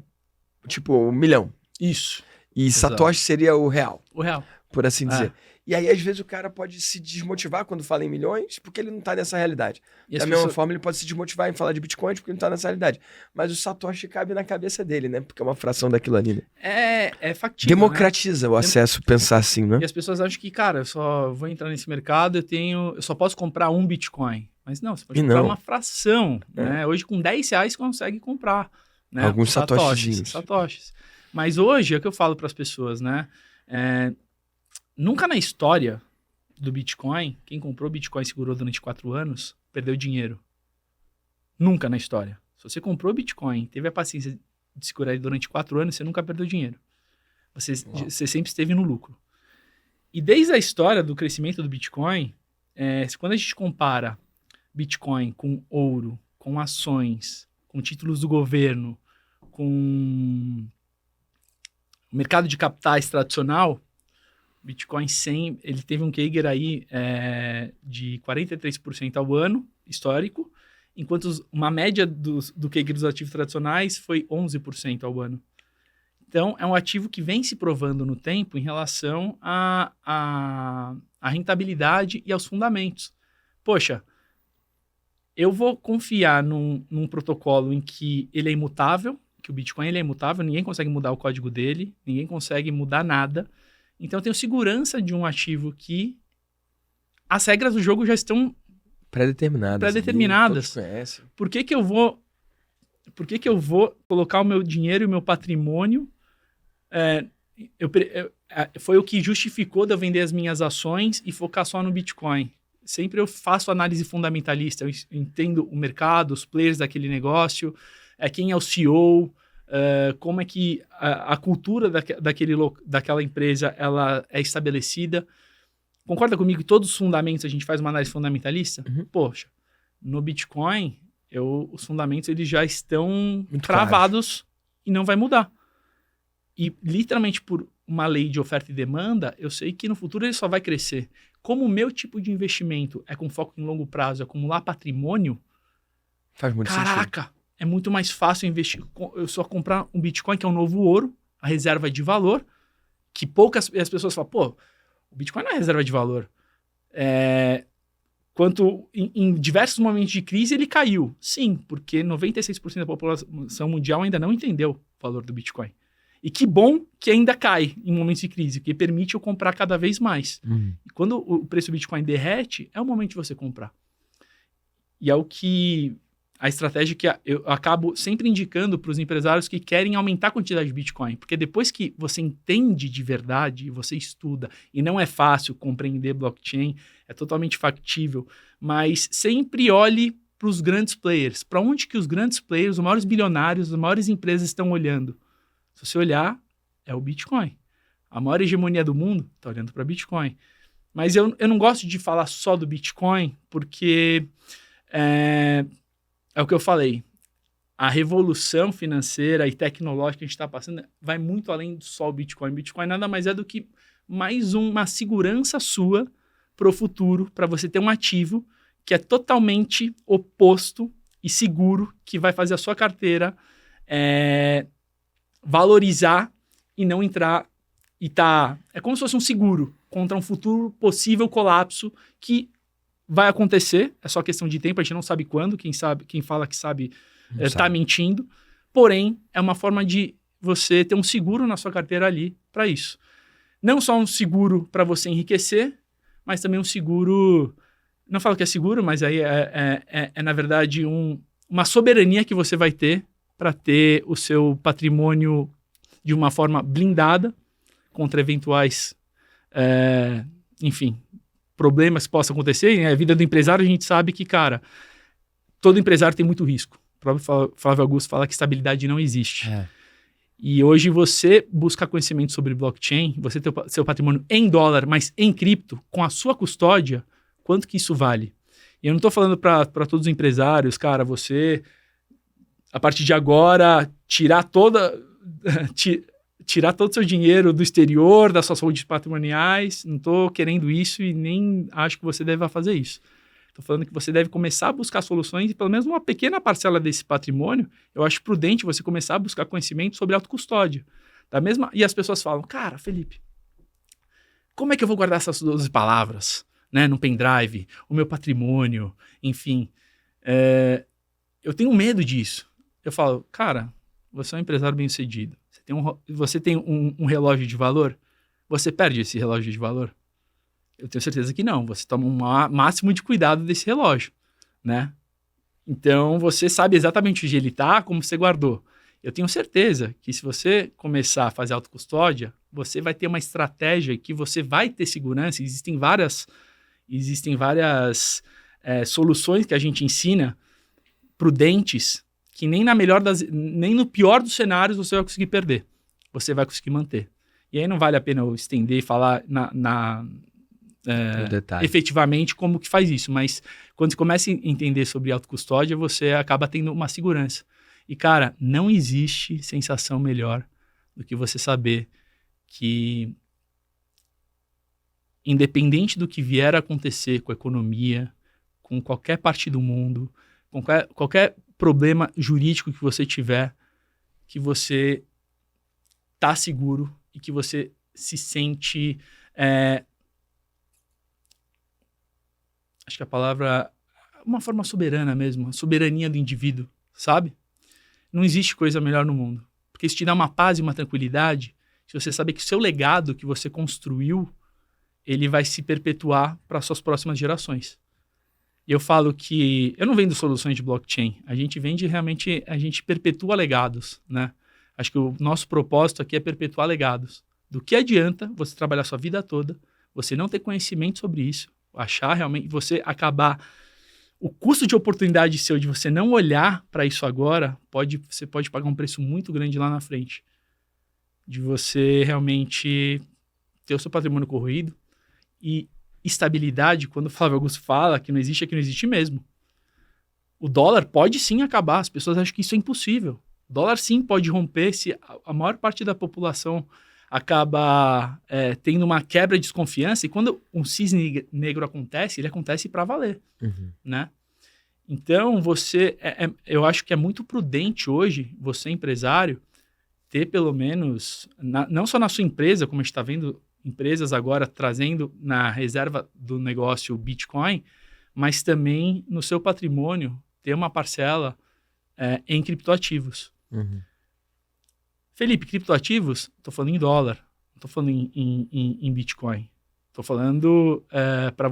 tipo, 1 milhão. Isso. E Satoshi seria o real. O real. Por assim dizer. E aí, às vezes, o cara pode se desmotivar quando fala em milhões, porque ele não tá nessa realidade. Da mesma forma, ele pode se desmotivar em falar de Bitcoin, porque ele não tá nessa realidade. Mas o Satoshi cabe na cabeça dele, né? Porque é uma fração daquilo ali, né? É factível, democratiza, né? O acesso, pensar assim, né? E as pessoas acham que, cara, eu só vou entrar nesse mercado, eu só posso comprar um Bitcoin. Mas não, você pode comprar uma fração, né? Hoje, com 10 reais, você consegue comprar, né? Alguns satoshis. Mas hoje, é o que eu falo para as pessoas, né? Nunca na história do Bitcoin, quem comprou Bitcoin e segurou durante 4 anos, perdeu dinheiro. Nunca na história. Se você comprou Bitcoin, teve a paciência de segurar ele durante 4 anos, você nunca perdeu dinheiro. Você sempre esteve no lucro. E desde a história do crescimento do Bitcoin, quando a gente compara Bitcoin com ouro, com ações, com títulos do governo, com o mercado de capitais tradicional, Bitcoin 100, ele teve um CAGR aí de 43% ao ano, histórico, enquanto uma média do CAGR dos ativos tradicionais foi 11% ao ano. Então, é um ativo que vem se provando no tempo em relação à rentabilidade e aos fundamentos. Poxa, eu vou confiar num protocolo em que ele é imutável, que o Bitcoin ele é imutável, ninguém consegue mudar o código dele, ninguém consegue mudar nada. Então, eu tenho segurança de um ativo que as regras do jogo já estão pré-determinadas. Por que eu vou colocar o meu dinheiro e o meu patrimônio? Foi o que justificou de eu vender as minhas ações e focar só no Bitcoin. Sempre eu faço análise fundamentalista, eu entendo o mercado, os players daquele negócio, quem é o CEO, como é que a cultura daquela empresa ela é estabelecida. Concorda comigo que todos os fundamentos a gente faz uma análise fundamentalista? Uhum. Poxa, no Bitcoin, os fundamentos eles já estão muito cravados claro. E não vai mudar. E literalmente por uma lei de oferta e demanda, eu sei que no futuro ele só vai crescer. Como o meu tipo de investimento é com foco em longo prazo, acumular patrimônio, faz muito sentido. É muito mais fácil investir. Eu só comprar um Bitcoin, que é um novo ouro, a reserva de valor, que as pessoas falam, pô, o Bitcoin não é reserva de valor. Quanto em diversos momentos de crise ele caiu. Sim, porque 96% da população mundial ainda não entendeu o valor do Bitcoin. E que bom que ainda cai em momentos de crise, porque permite eu comprar cada vez mais. E quando o preço do Bitcoin derrete, é o momento de você comprar. E é a estratégia que eu acabo sempre indicando para os empresários que querem aumentar a quantidade de Bitcoin. Porque depois que você entende de verdade, você estuda, e não é fácil compreender blockchain, é totalmente factível, mas sempre olhe para os grandes players. Para onde que os grandes players, os maiores bilionários, as maiores empresas estão olhando? Se você olhar, é o Bitcoin. A maior hegemonia do mundo está olhando para Bitcoin. Mas eu não gosto de falar só do Bitcoin, porque é o que eu falei. A revolução financeira e tecnológica que a gente está passando vai muito além do só o Bitcoin. Bitcoin nada mais é do que mais uma segurança sua para o futuro, para você ter um ativo que é totalmente oposto e seguro, que vai fazer a sua carteira valorizar e não entrar e tá... É como se fosse um seguro contra um futuro possível colapso que vai acontecer, é só questão de tempo, a gente não sabe quando, quem fala que sabe tá mentindo, porém, é uma forma de você ter um seguro na sua carteira ali para isso. Não só um seguro para você enriquecer, mas também um seguro, não falo que é seguro, mas aí na verdade uma soberania que você vai ter para ter o seu patrimônio de uma forma blindada contra eventuais, enfim, problemas que possam acontecer. E a vida do empresário, a gente sabe que, cara, todo empresário tem muito risco. O próprio Flávio Augusto fala que estabilidade não existe. E hoje você buscar conhecimento sobre blockchain, você ter o seu patrimônio em dólar, mas em cripto, com a sua custódia, quanto que isso vale? E eu não estou falando para todos os empresários, cara, você, a partir de agora, tirar todo o seu dinheiro do exterior, das suas saúdes patrimoniais. Não estou querendo isso e nem acho que você deva fazer isso. Estou falando que você deve começar a buscar soluções e pelo menos uma pequena parcela desse patrimônio, eu acho prudente você começar a buscar conhecimento sobre autocustódia. E as pessoas falam, cara, Felipe, como é que eu vou guardar essas 12 palavras, né, no pendrive, o meu patrimônio, enfim. Eu tenho medo disso. Eu falo, cara, você é um empresário bem-sucedido. Você tem um relógio de valor? Você perde esse relógio de valor? Eu tenho certeza que não. Você toma um máximo de cuidado desse relógio, né? Então, você sabe exatamente onde ele está, como você guardou. Eu tenho certeza que se você começar a fazer autocustódia, você vai ter uma estratégia que você vai ter segurança. Existem várias soluções que a gente ensina prudentes que nem no pior dos cenários você vai conseguir perder. Você vai conseguir manter. E aí não vale a pena eu estender e falar efetivamente como que faz isso, mas quando você começa a entender sobre autocustódia, você acaba tendo uma segurança. E, cara, não existe sensação melhor do que você saber que, independente do que vier a acontecer com a economia, com qualquer parte do mundo, com qualquer problema jurídico que você tiver, que você tá seguro e que você se sente... acho que a palavra... uma forma soberana mesmo, a soberania do indivíduo, sabe? Não existe coisa melhor no mundo. Porque isso te dá uma paz e uma tranquilidade, se você saber que o seu legado que você construiu, ele vai se perpetuar para suas próximas gerações. E eu falo que... eu não vendo soluções de blockchain. A gente vende realmente... a gente perpetua legados, né? Acho que o nosso propósito aqui é perpetuar legados. Do que adianta você trabalhar sua vida toda, você não ter conhecimento sobre isso, achar realmente... você acabar... o custo de oportunidade seu de você não olhar para isso agora, você pode pagar um preço muito grande lá na frente. De você realmente ter o seu patrimônio corroído. E estabilidade, quando o Flávio Augusto fala que não existe, é que não existe mesmo. O dólar pode sim acabar, as pessoas acham que isso é impossível. O dólar sim pode romper se a maior parte da população acaba tendo uma quebra de desconfiança, e quando um cisne negro acontece, ele acontece para valer, né? Então, eu acho que é muito prudente hoje, você empresário, ter pelo menos, não só na sua empresa, como a gente está vendo empresas agora trazendo na reserva do negócio o Bitcoin, mas também no seu patrimônio ter uma parcela em criptoativos. Felipe, criptoativos, estou falando em dólar, não estou falando em Bitcoin. Estou falando para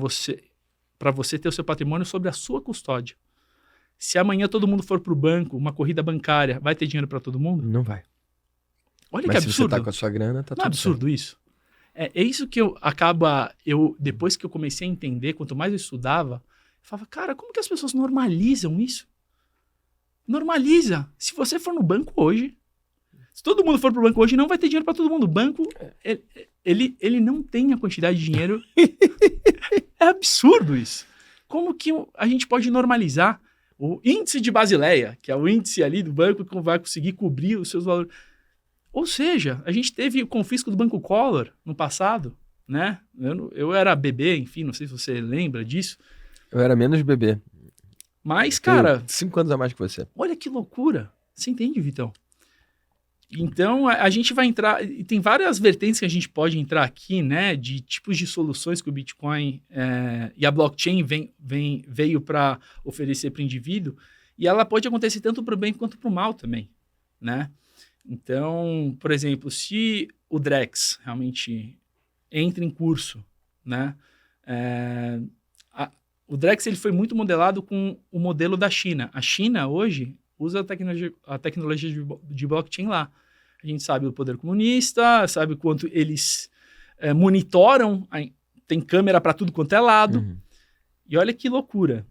você ter o seu patrimônio sobre a sua custódia. Se amanhã todo mundo for para o banco, uma corrida bancária, vai ter dinheiro para todo mundo? Não vai. Olha mas que absurdo. Se você está com a sua grana, tá tudo certo. Não é absurdo isso? É isso que depois que eu comecei a entender, quanto mais eu estudava, eu falava, cara, como que as pessoas normalizam isso? Normaliza. Se você for no banco hoje, se todo mundo for pro banco hoje, não vai ter dinheiro para todo mundo. O banco, ele não tem a quantidade de dinheiro. É absurdo isso. Como que a gente pode normalizar o índice de Basileia, que é o índice ali do banco que vai conseguir cobrir os seus valores? Ou seja, a gente teve o confisco do Banco Collor no passado, né? Eu era bebê, enfim, não sei se você lembra disso. Eu era menos bebê. Mas, cara... 5 anos a mais que você. Olha que loucura. Você entende, Vitão? Então, a gente vai entrar... E tem várias vertentes que a gente pode entrar aqui, né? De tipos de soluções que o Bitcoin e a blockchain veio para oferecer para o indivíduo. E ela pode acontecer tanto para o bem quanto para o mal também, né? Então, por exemplo, se o Drex realmente entra em curso, né? O Drex ele foi muito modelado com o modelo da China. A China, hoje, usa a tecnologia de blockchain lá. A gente sabe o poder comunista, sabe quanto eles monitoram, tem câmera para tudo quanto é lado. Uhum. E olha que loucura.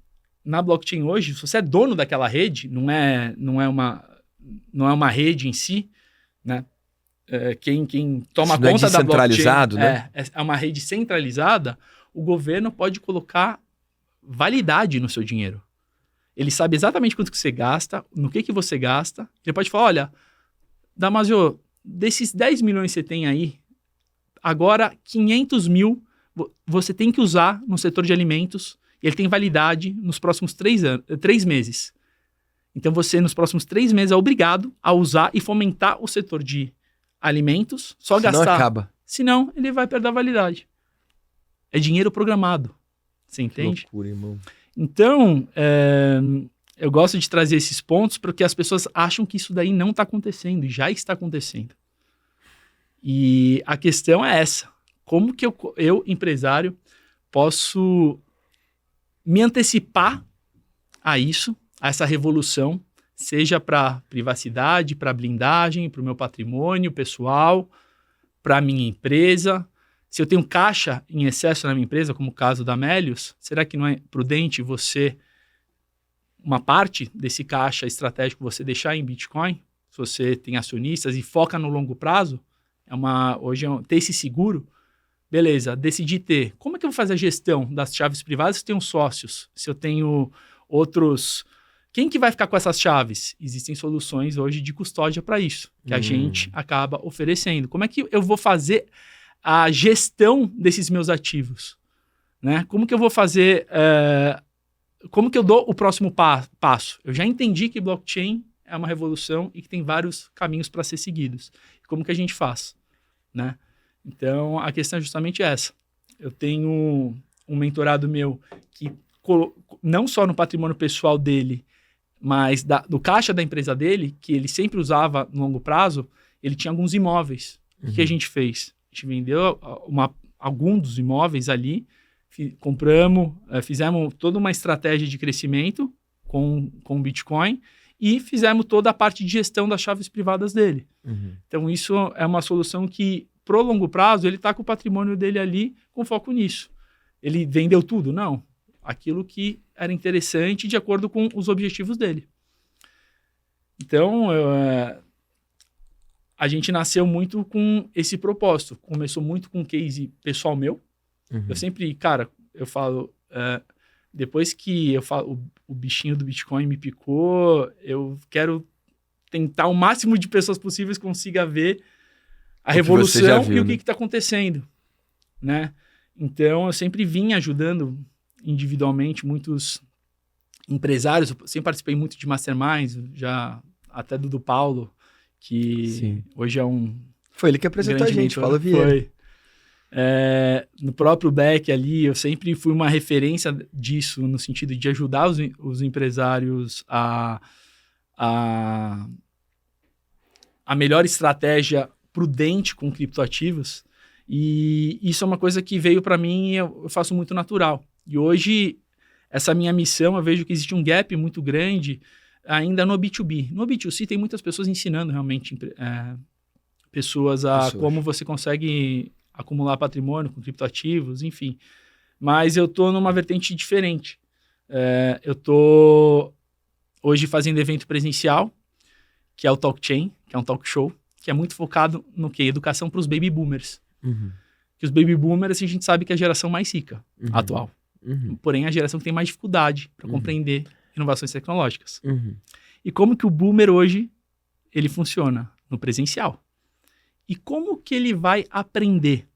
Na blockchain hoje, se você é dono daquela rede, não é uma rede em si, né? Quem toma conta da blockchain descentralizado, né? É uma rede centralizada, o governo pode colocar validade no seu dinheiro. Ele sabe exatamente quanto que você gasta, no que você gasta. Ele pode falar, olha, Damasio, desses 10 milhões que você tem aí, agora 500 mil você tem que usar no setor de alimentos. Ele tem validade nos próximos 3 meses. Então você, nos próximos 3 meses, é obrigado a usar e fomentar o setor de alimentos, só Senão gastar. acaba. Senão, ele vai perder a validade. É dinheiro programado. Você entende? Que loucura, irmão. Então, eu gosto de trazer esses pontos porque as pessoas acham que isso daí não está acontecendo, e já está acontecendo. E a questão é essa. Como que eu empresário, posso me antecipar a isso, a essa revolução, seja para privacidade, para blindagem, para o meu patrimônio pessoal, para a minha empresa. Se eu tenho caixa em excesso na minha empresa, como o caso da Melius, será que não é prudente uma parte desse caixa estratégico você deixar em Bitcoin? Se você tem acionistas e foca no longo prazo, ter esse seguro, beleza, decidi ter. Como é que eu vou fazer a gestão das chaves privadas se eu tenho sócios? Se eu tenho outros... Quem que vai ficar com essas chaves? Existem soluções hoje de custódia para isso, que a gente acaba oferecendo. Como é que eu vou fazer a gestão desses meus ativos? Né? Como que eu vou fazer... como que eu dou o próximo passo? Eu já entendi que blockchain é uma revolução e que tem vários caminhos para ser seguidos. Como que a gente faz? Né? Então, a questão é justamente essa. Eu tenho um mentorado meu que, não só no patrimônio pessoal dele, mas do caixa da empresa dele, que ele sempre usava no longo prazo, ele tinha alguns imóveis. O que a gente fez? A gente vendeu alguns dos imóveis ali, compramos, fizemos toda uma estratégia de crescimento com o Bitcoin e fizemos toda a parte de gestão das chaves privadas dele. Então, isso é uma solução que, pro longo prazo, ele está com o patrimônio dele ali com foco nisso. Ele vendeu tudo? Não. Aquilo que era interessante de acordo com os objetivos dele. Então, a gente nasceu muito com esse propósito. Começou muito com um case pessoal meu. Eu sempre, cara, eu falo... depois que eu falo, o bichinho do Bitcoin me picou, eu quero tentar o máximo de pessoas possíveis consiga ver a revolução e o que está acontecendo, né? Então, eu sempre vim ajudando individualmente muitos empresários. Eu sempre participei muito de masterminds, já até do Paulo, que hoje é um... Foi ele que apresentou a gente, Paulo Vieira. Foi. No próprio Beck ali, eu sempre fui uma referência disso, no sentido de ajudar os empresários a melhor estratégia prudente com criptoativos. E isso é uma coisa que veio para mim e eu faço muito natural. E hoje, essa minha missão, eu vejo que existe um gap muito grande ainda no B2B. No B2C tem muitas pessoas ensinando realmente pessoas como você consegue acumular patrimônio com criptoativos, enfim. Mas eu estou numa vertente diferente. Eu estou hoje fazendo evento presencial, que é o Talk Chain, que é um talk show, que é muito focado no quê? Educação para os baby boomers. Que os baby boomers, a gente sabe que é a geração mais rica atual. Porém, é a geração que tem mais dificuldade para compreender inovações tecnológicas. E como que o boomer hoje, ele funciona? No presencial. E como que ele vai aprender?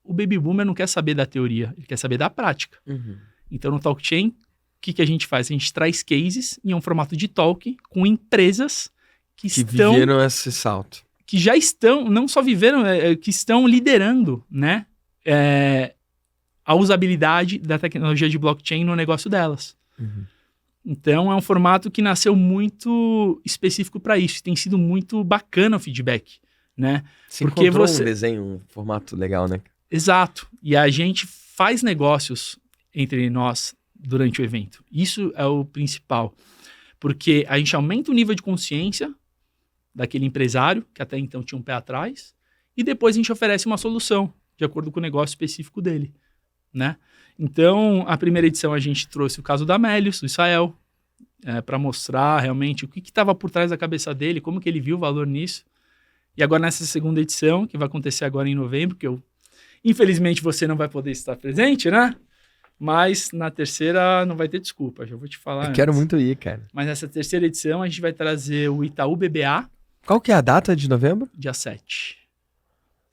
O baby boomer não quer saber da teoria, ele quer saber da prática. Então, no Talk Chain, o que a gente faz? A gente traz cases em um formato de talk com empresas que viveram esse salto. Que já estão, não só viveram, que estão liderando, né, a usabilidade da tecnologia de blockchain no negócio delas. Uhum. Então, é um formato que nasceu muito específico para isso. Tem sido muito bacana o feedback, né? Você encontrou um desenho, um formato legal, né? Exato. E a gente faz negócios entre nós durante o evento. Isso é o principal. Porque a gente aumenta o nível de consciência daquele empresário, que até então tinha um pé atrás, e depois a gente oferece uma solução, de acordo com o negócio específico dele, né? Então, a primeira edição a gente trouxe o caso da Melius, do Israel, para mostrar realmente o que estava por trás da cabeça dele, como que ele viu o valor nisso. E agora nessa segunda edição, que vai acontecer agora em novembro, que infelizmente você não vai poder estar presente, né? Mas na terceira não vai ter desculpa, já vou te falar antes. Quero muito ir, cara. Mas nessa terceira edição a gente vai trazer o Itaú BBA. Qual que é a data de novembro? Dia 7.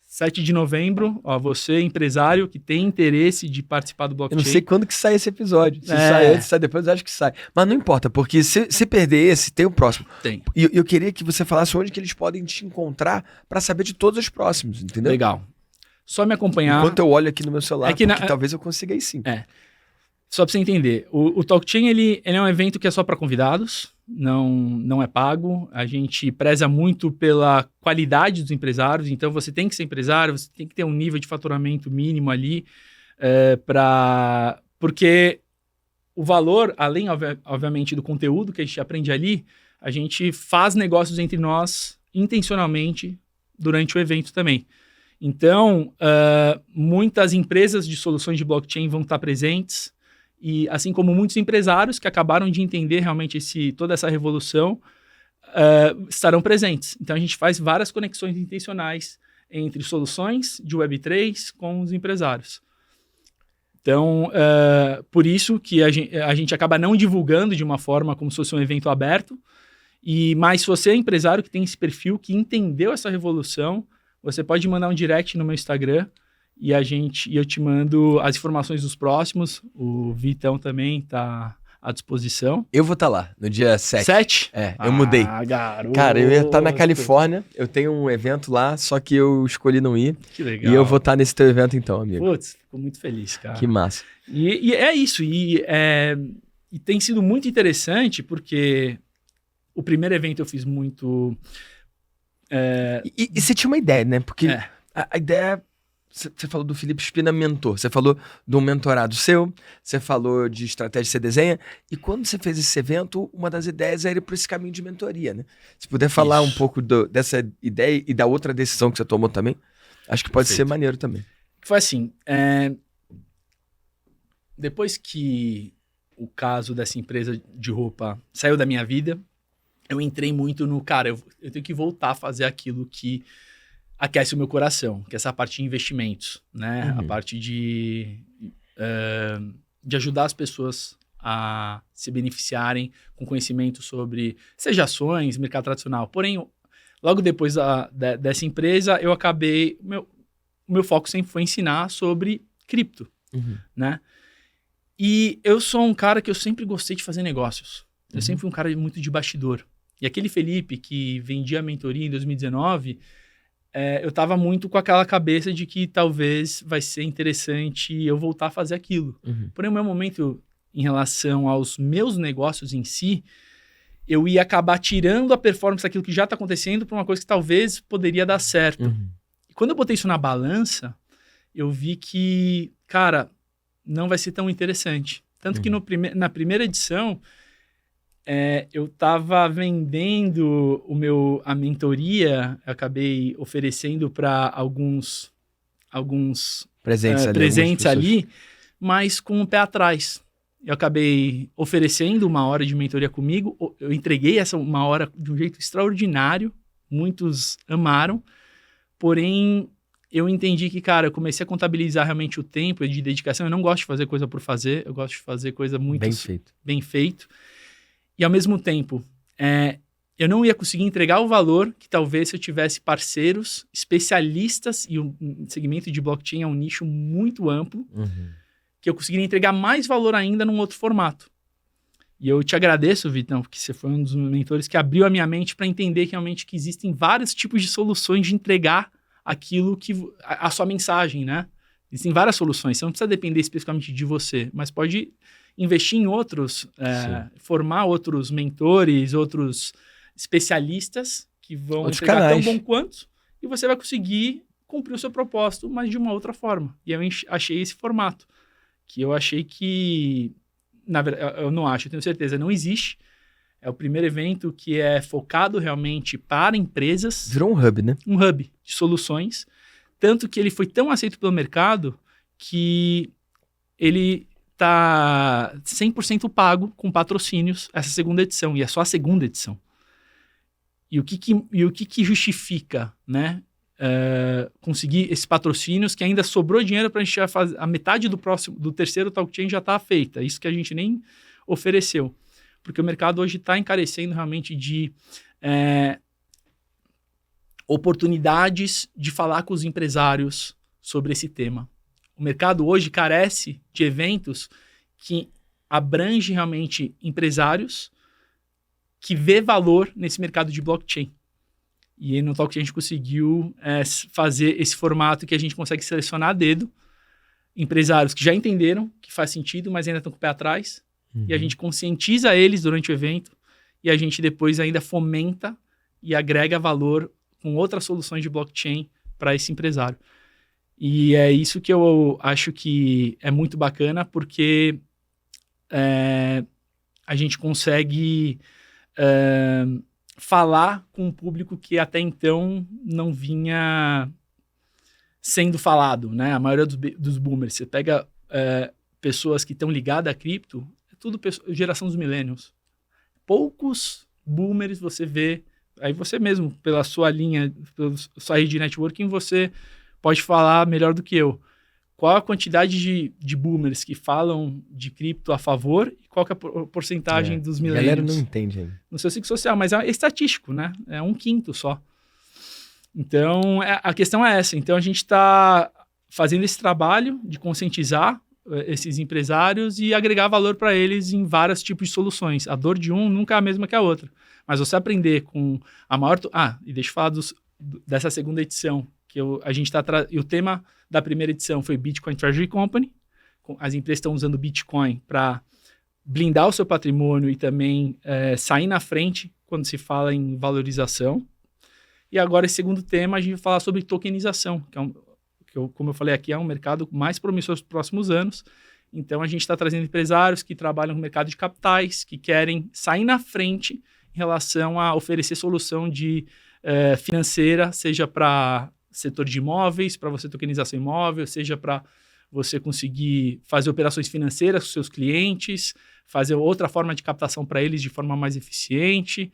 7 de novembro, ó, você, empresário que tem interesse de participar do blockchain. Eu não sei quando que sai esse episódio. Se sai antes, sai depois, eu acho que sai. Mas não importa, porque se perder esse, tem o próximo. Tem. E eu queria que você falasse onde que eles podem te encontrar para saber de todos os próximos, entendeu? Legal. Só me acompanhar. Enquanto eu olho aqui no meu celular, que talvez eu consiga ir sim. Só para você entender, o TalkChain ele é um evento que é só para convidados, não é pago. A gente preza muito pela qualidade dos empresários, então você tem que ser empresário, você tem que ter um nível de faturamento mínimo ali, porque o valor, além, obviamente, do conteúdo que a gente aprende ali, a gente faz negócios entre nós intencionalmente durante o evento também. Então, muitas empresas de soluções de blockchain vão estar presentes, e assim como muitos empresários que acabaram de entender realmente toda essa revolução, estarão presentes. Então, a gente faz várias conexões intencionais entre soluções de Web3 com os empresários. Então, por isso que a gente acaba não divulgando de uma forma como se fosse um evento aberto, mas se você é empresário que tem esse perfil, que entendeu essa revolução, você pode mandar um direct no meu Instagram e eu te mando as informações dos próximos. O Vitão também está à disposição. Eu vou estar lá no dia 7. 7? Eu mudei. Garoto. Cara, eu ia estar na Califórnia, eu tenho um evento lá, só que eu escolhi não ir. Que legal. E eu vou estar nesse teu evento então, amigo. Putz, fico muito feliz, cara. Que massa. E é isso. E tem sido muito interessante porque o primeiro evento eu fiz muito... E você tinha uma ideia, né? Porque a ideia... Você falou do Felipe Spina mentor, você falou de um mentorado seu, você falou de estratégia que você desenha, e quando você fez esse evento, uma das ideias era ir para esse caminho de mentoria, né? Se puder falar um pouco dessa ideia e da outra decisão que você tomou também, acho que pode ser maneiro também. Foi assim, depois que o caso dessa empresa de roupa saiu da minha vida, eu entrei muito no, cara, eu tenho que voltar a fazer aquilo que aquece o meu coração, que é essa parte de investimentos, né? A parte de ajudar as pessoas a se beneficiarem com conhecimento sobre, seja ações, mercado tradicional. Porém, logo depois dessa empresa, eu acabei... O meu foco sempre foi ensinar sobre cripto, né? E eu sou um cara que eu sempre gostei de fazer negócios. Eu sempre fui um cara muito de bastidor. E aquele Felipe que vendia a mentoria em 2019... eu estava muito com aquela cabeça de que talvez vai ser interessante eu voltar a fazer aquilo. Porém, o meu momento em relação aos meus negócios em si, eu ia acabar tirando a performance daquilo que já está acontecendo para uma coisa que talvez poderia dar certo. E quando eu botei isso na balança, eu vi que, cara, não vai ser tão interessante. Tanto que na primeira edição... eu estava vendendo a mentoria, eu acabei oferecendo para alguns presentes ali, mas com o pé atrás. Eu acabei oferecendo 1 hora de mentoria comigo, eu entreguei essa 1 hora de um jeito extraordinário, muitos amaram, porém eu entendi que, cara, eu comecei a contabilizar realmente o tempo de dedicação. Eu não gosto de fazer coisa por fazer, eu gosto de fazer coisa muito bem feito. E, ao mesmo tempo, eu não ia conseguir entregar o valor que talvez se eu tivesse parceiros, especialistas, e o segmento de blockchain é um nicho muito amplo, que eu conseguiria entregar mais valor ainda num outro formato. E eu te agradeço, Vitão, porque você foi um dos mentores que abriu a minha mente para entender realmente que existem vários tipos de soluções de entregar aquilo que... a sua mensagem, né? Existem várias soluções. Você não precisa depender especificamente de você, mas pode investir em outros, formar outros mentores, outros especialistas que vão outros entregar canais. tão bom quanto, e você vai conseguir cumprir o seu propósito, mas de uma outra forma. E eu achei esse formato, que eu achei que... Na verdade, eu não acho, eu tenho certeza, não existe. É o primeiro evento que é focado realmente para empresas. Virou um hub, né? Um hub de soluções. Tanto que ele foi tão aceito pelo mercado que ele está 100% pago com patrocínios essa segunda edição. E é só a segunda edição. E o que justifica, né? Conseguir esses patrocínios, que ainda sobrou dinheiro para a gente já fazer. A metade do terceiro Talk Chain já está feita. Isso que a gente nem ofereceu. Porque o mercado hoje está encarecendo realmente de oportunidades de falar com os empresários sobre esse tema. O mercado hoje carece de eventos que abrangem realmente empresários que vê valor nesse mercado de blockchain. E aí no Talk a gente conseguiu fazer esse formato que a gente consegue selecionar a dedo empresários que já entenderam que faz sentido, mas ainda estão com o pé atrás. Uhum. E a gente conscientiza eles durante o evento e a gente depois ainda fomenta e agrega valor com outras soluções de blockchain para esse empresário. E é isso que eu acho que é muito bacana, porque a gente consegue... falar com um público que até então não vinha sendo falado, né? A maioria dos boomers. Você pega pessoas que estão ligadas a cripto, é tudo geração dos millennials. Poucos boomers você vê, aí você mesmo, pela sua linha, pela sua rede de networking, você pode falar melhor do que eu. Qual a quantidade de boomers que falam de cripto a favor e qual que é a porcentagem dos millennials? A galera não entende ainda. No seu ciclo social, mas é estatístico, né? É 1/5 só. Então, a questão é essa. Então, a gente está fazendo esse trabalho de conscientizar esses empresários e agregar valor para eles em vários tipos de soluções. A dor de um nunca é a mesma que a outra. Mas você aprender com a maior... e deixa eu falar dessa segunda edição, que a gente está... E o tema da primeira edição foi Bitcoin Treasury Company. As empresas estão usando Bitcoin para blindar o seu patrimônio e também sair na frente quando se fala em valorização. E agora, esse segundo tema, a gente vai falar sobre tokenização, que como eu falei aqui, é um mercado mais promissor nos próximos anos. Então, a gente está trazendo empresários que trabalham no mercado de capitais, que querem sair na frente em relação a oferecer solução financeira, seja para setor de imóveis, para você tokenização imóvel, seja para você conseguir fazer operações financeiras com seus clientes, fazer outra forma de captação para eles de forma mais eficiente.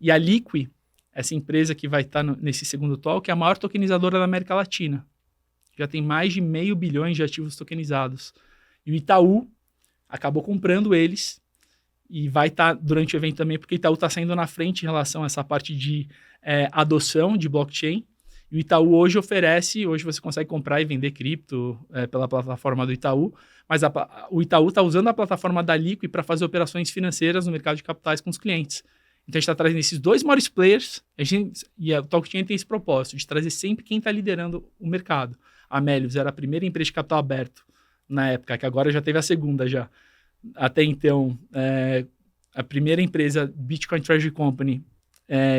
E a Liqui, essa empresa que vai estar nesse segundo talk, é a maior tokenizadora da América Latina. Já tem mais de 500 bilhões de ativos tokenizados. E o Itaú acabou comprando eles e vai estar durante o evento também, porque o Itaú está saindo na frente em relação a essa parte de adoção de blockchain. E o Itaú hoje você consegue comprar e vender cripto pela plataforma do Itaú, mas o Itaú está usando a plataforma da Liqui para fazer operações financeiras no mercado de capitais com os clientes. Então, a gente está trazendo esses dois maiores players, e a Talk Chain tem esse propósito, de trazer sempre quem está liderando o mercado. A Melius era a primeira empresa de capital aberto na época, que agora já teve a segunda já. Até então, a primeira empresa, Bitcoin Treasury Company,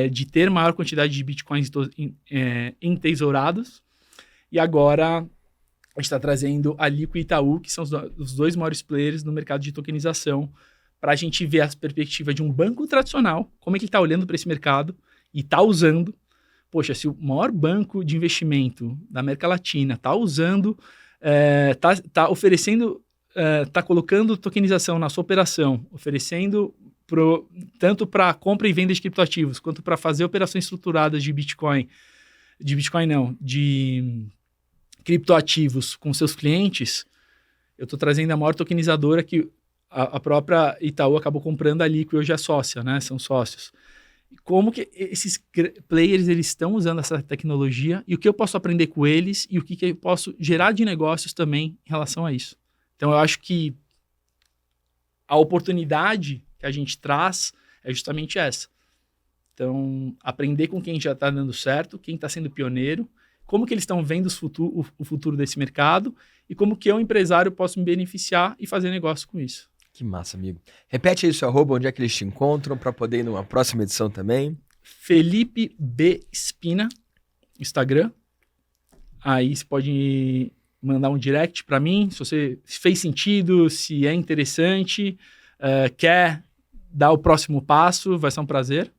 de ter maior quantidade de bitcoins entesourados. E agora a gente está trazendo a Liqui e Itaú, que são os dois maiores players no mercado de tokenização, para a gente ver a perspectiva de um banco tradicional, como é que ele está olhando para esse mercado e está usando. Poxa, se o maior banco de investimento da América Latina está usando, está oferecendo, está colocando tokenização na sua operação, oferecendo tanto para compra e venda de criptoativos, quanto para fazer operações estruturadas de criptoativos com seus clientes, eu estou trazendo a maior tokenizadora que a própria Itaú acabou comprando a Liqui, hoje é sócia, né? São sócios. Como que esses players eles estão usando essa tecnologia e o que eu posso aprender com eles e o que eu posso gerar de negócios também em relação a isso. Então, eu acho que a oportunidade que a gente traz é justamente essa. Então, aprender com quem já está dando certo, quem está sendo pioneiro, como que eles estão vendo o futuro desse mercado e como que eu, empresário, posso me beneficiar e fazer negócio com isso. Que massa, amigo. Repete aí seu arroba, onde é que eles te encontram para poder ir numa próxima edição também. Felipe B. Espina, Instagram. Aí você pode mandar um direct para mim, se você fez sentido, se é interessante, quer dar o próximo passo, vai ser um prazer.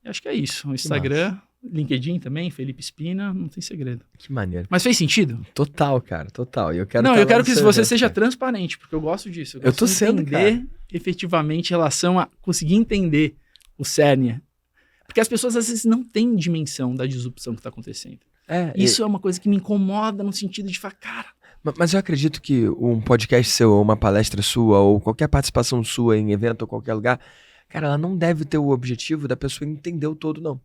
E acho que é isso. O Instagram, LinkedIn também, Felipe Espina, não tem segredo. Que maneiro. Mas fez sentido? Total, cara, total. Eu quero que você seja transparente, porque eu gosto disso. Eu tô sendo, entender cara. efetivamente em relação a conseguir entender o cerne. Porque as pessoas às vezes não têm dimensão da disrupção que está acontecendo. Isso é uma coisa que me incomoda no sentido de falar, cara... Mas eu acredito que um podcast seu, ou uma palestra sua, ou qualquer participação sua em evento ou qualquer lugar, cara, ela não deve ter o objetivo da pessoa entender o todo, não.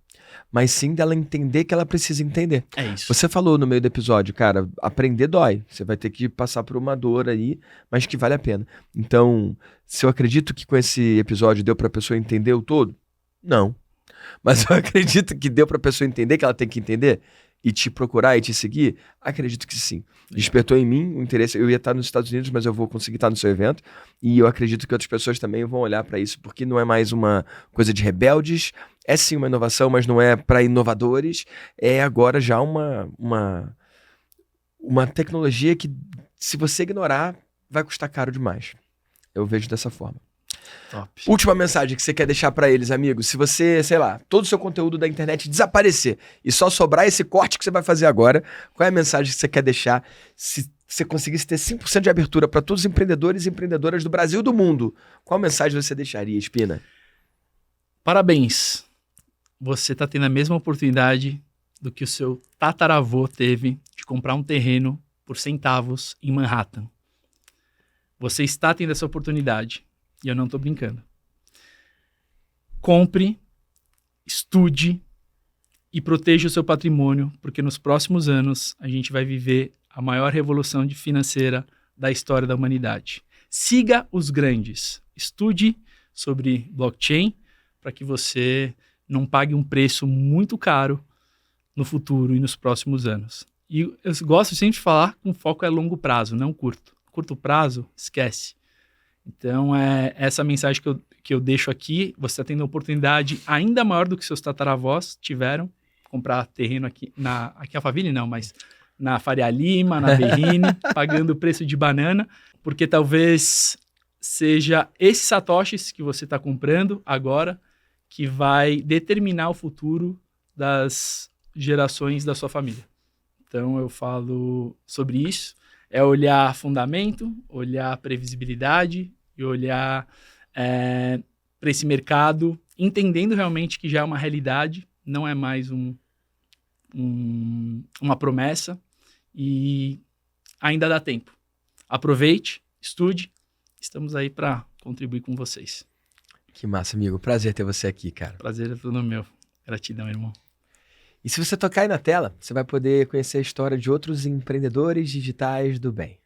Mas sim dela entender que ela precisa entender. É isso. Você falou no meio do episódio, cara, aprender dói. Você vai ter que passar por uma dor aí, mas que vale a pena. Então, se eu acredito que com esse episódio deu pra pessoa entender o todo, não. Mas eu acredito que deu pra pessoa entender que ela tem que entender e te procurar e te seguir, acredito que sim. Despertou em mim o interesse. Eu ia estar nos Estados Unidos, mas eu vou conseguir estar no seu evento. E eu acredito que outras pessoas também vão olhar para isso, porque não é mais uma coisa de rebeldes. É sim uma inovação, mas não é para inovadores. É agora já uma tecnologia que, se você ignorar, vai custar caro demais. Eu vejo dessa forma. Top. Última mensagem que você quer deixar pra eles, amigo. Se você, sei lá, todo o seu conteúdo da internet desaparecer e só sobrar esse corte que você vai fazer agora, qual é a mensagem que você quer deixar? Se você conseguisse ter 5% de abertura para todos os empreendedores e empreendedoras do Brasil e do mundo, qual mensagem você deixaria, Espina? Parabéns. Você está tendo a mesma oportunidade do que o seu tataravô teve de comprar um terreno por centavos em Manhattan. Você está tendo essa oportunidade. E eu não estou brincando. Compre, estude e proteja o seu patrimônio, porque nos próximos anos a gente vai viver a maior revolução financeira da história da humanidade. Siga os grandes. Estude sobre blockchain para que você não pague um preço muito caro no futuro e nos próximos anos. E eu gosto sempre de falar que o foco é longo prazo, não curto. Curto prazo, esquece. Então, é essa mensagem que eu deixo aqui. Você está tendo uma oportunidade ainda maior do que seus tataravós tiveram. Comprar terreno aqui aqui em Alphaville, não, mas na Faria Lima, na Berrini, pagando o preço de banana, porque talvez seja esses satoshis que você está comprando agora que vai determinar o futuro das gerações da sua família. Então, eu falo sobre isso. É olhar fundamento, olhar previsibilidade e olhar para esse mercado, entendendo realmente que já é uma realidade, não é mais uma promessa e ainda dá tempo. Aproveite, estude, estamos aí para contribuir com vocês. Que massa, amigo. Prazer ter você aqui, cara. Prazer é todo meu. Gratidão, irmão. E se você tocar aí na tela, você vai poder conhecer a história de outros empreendedores digitais do bem.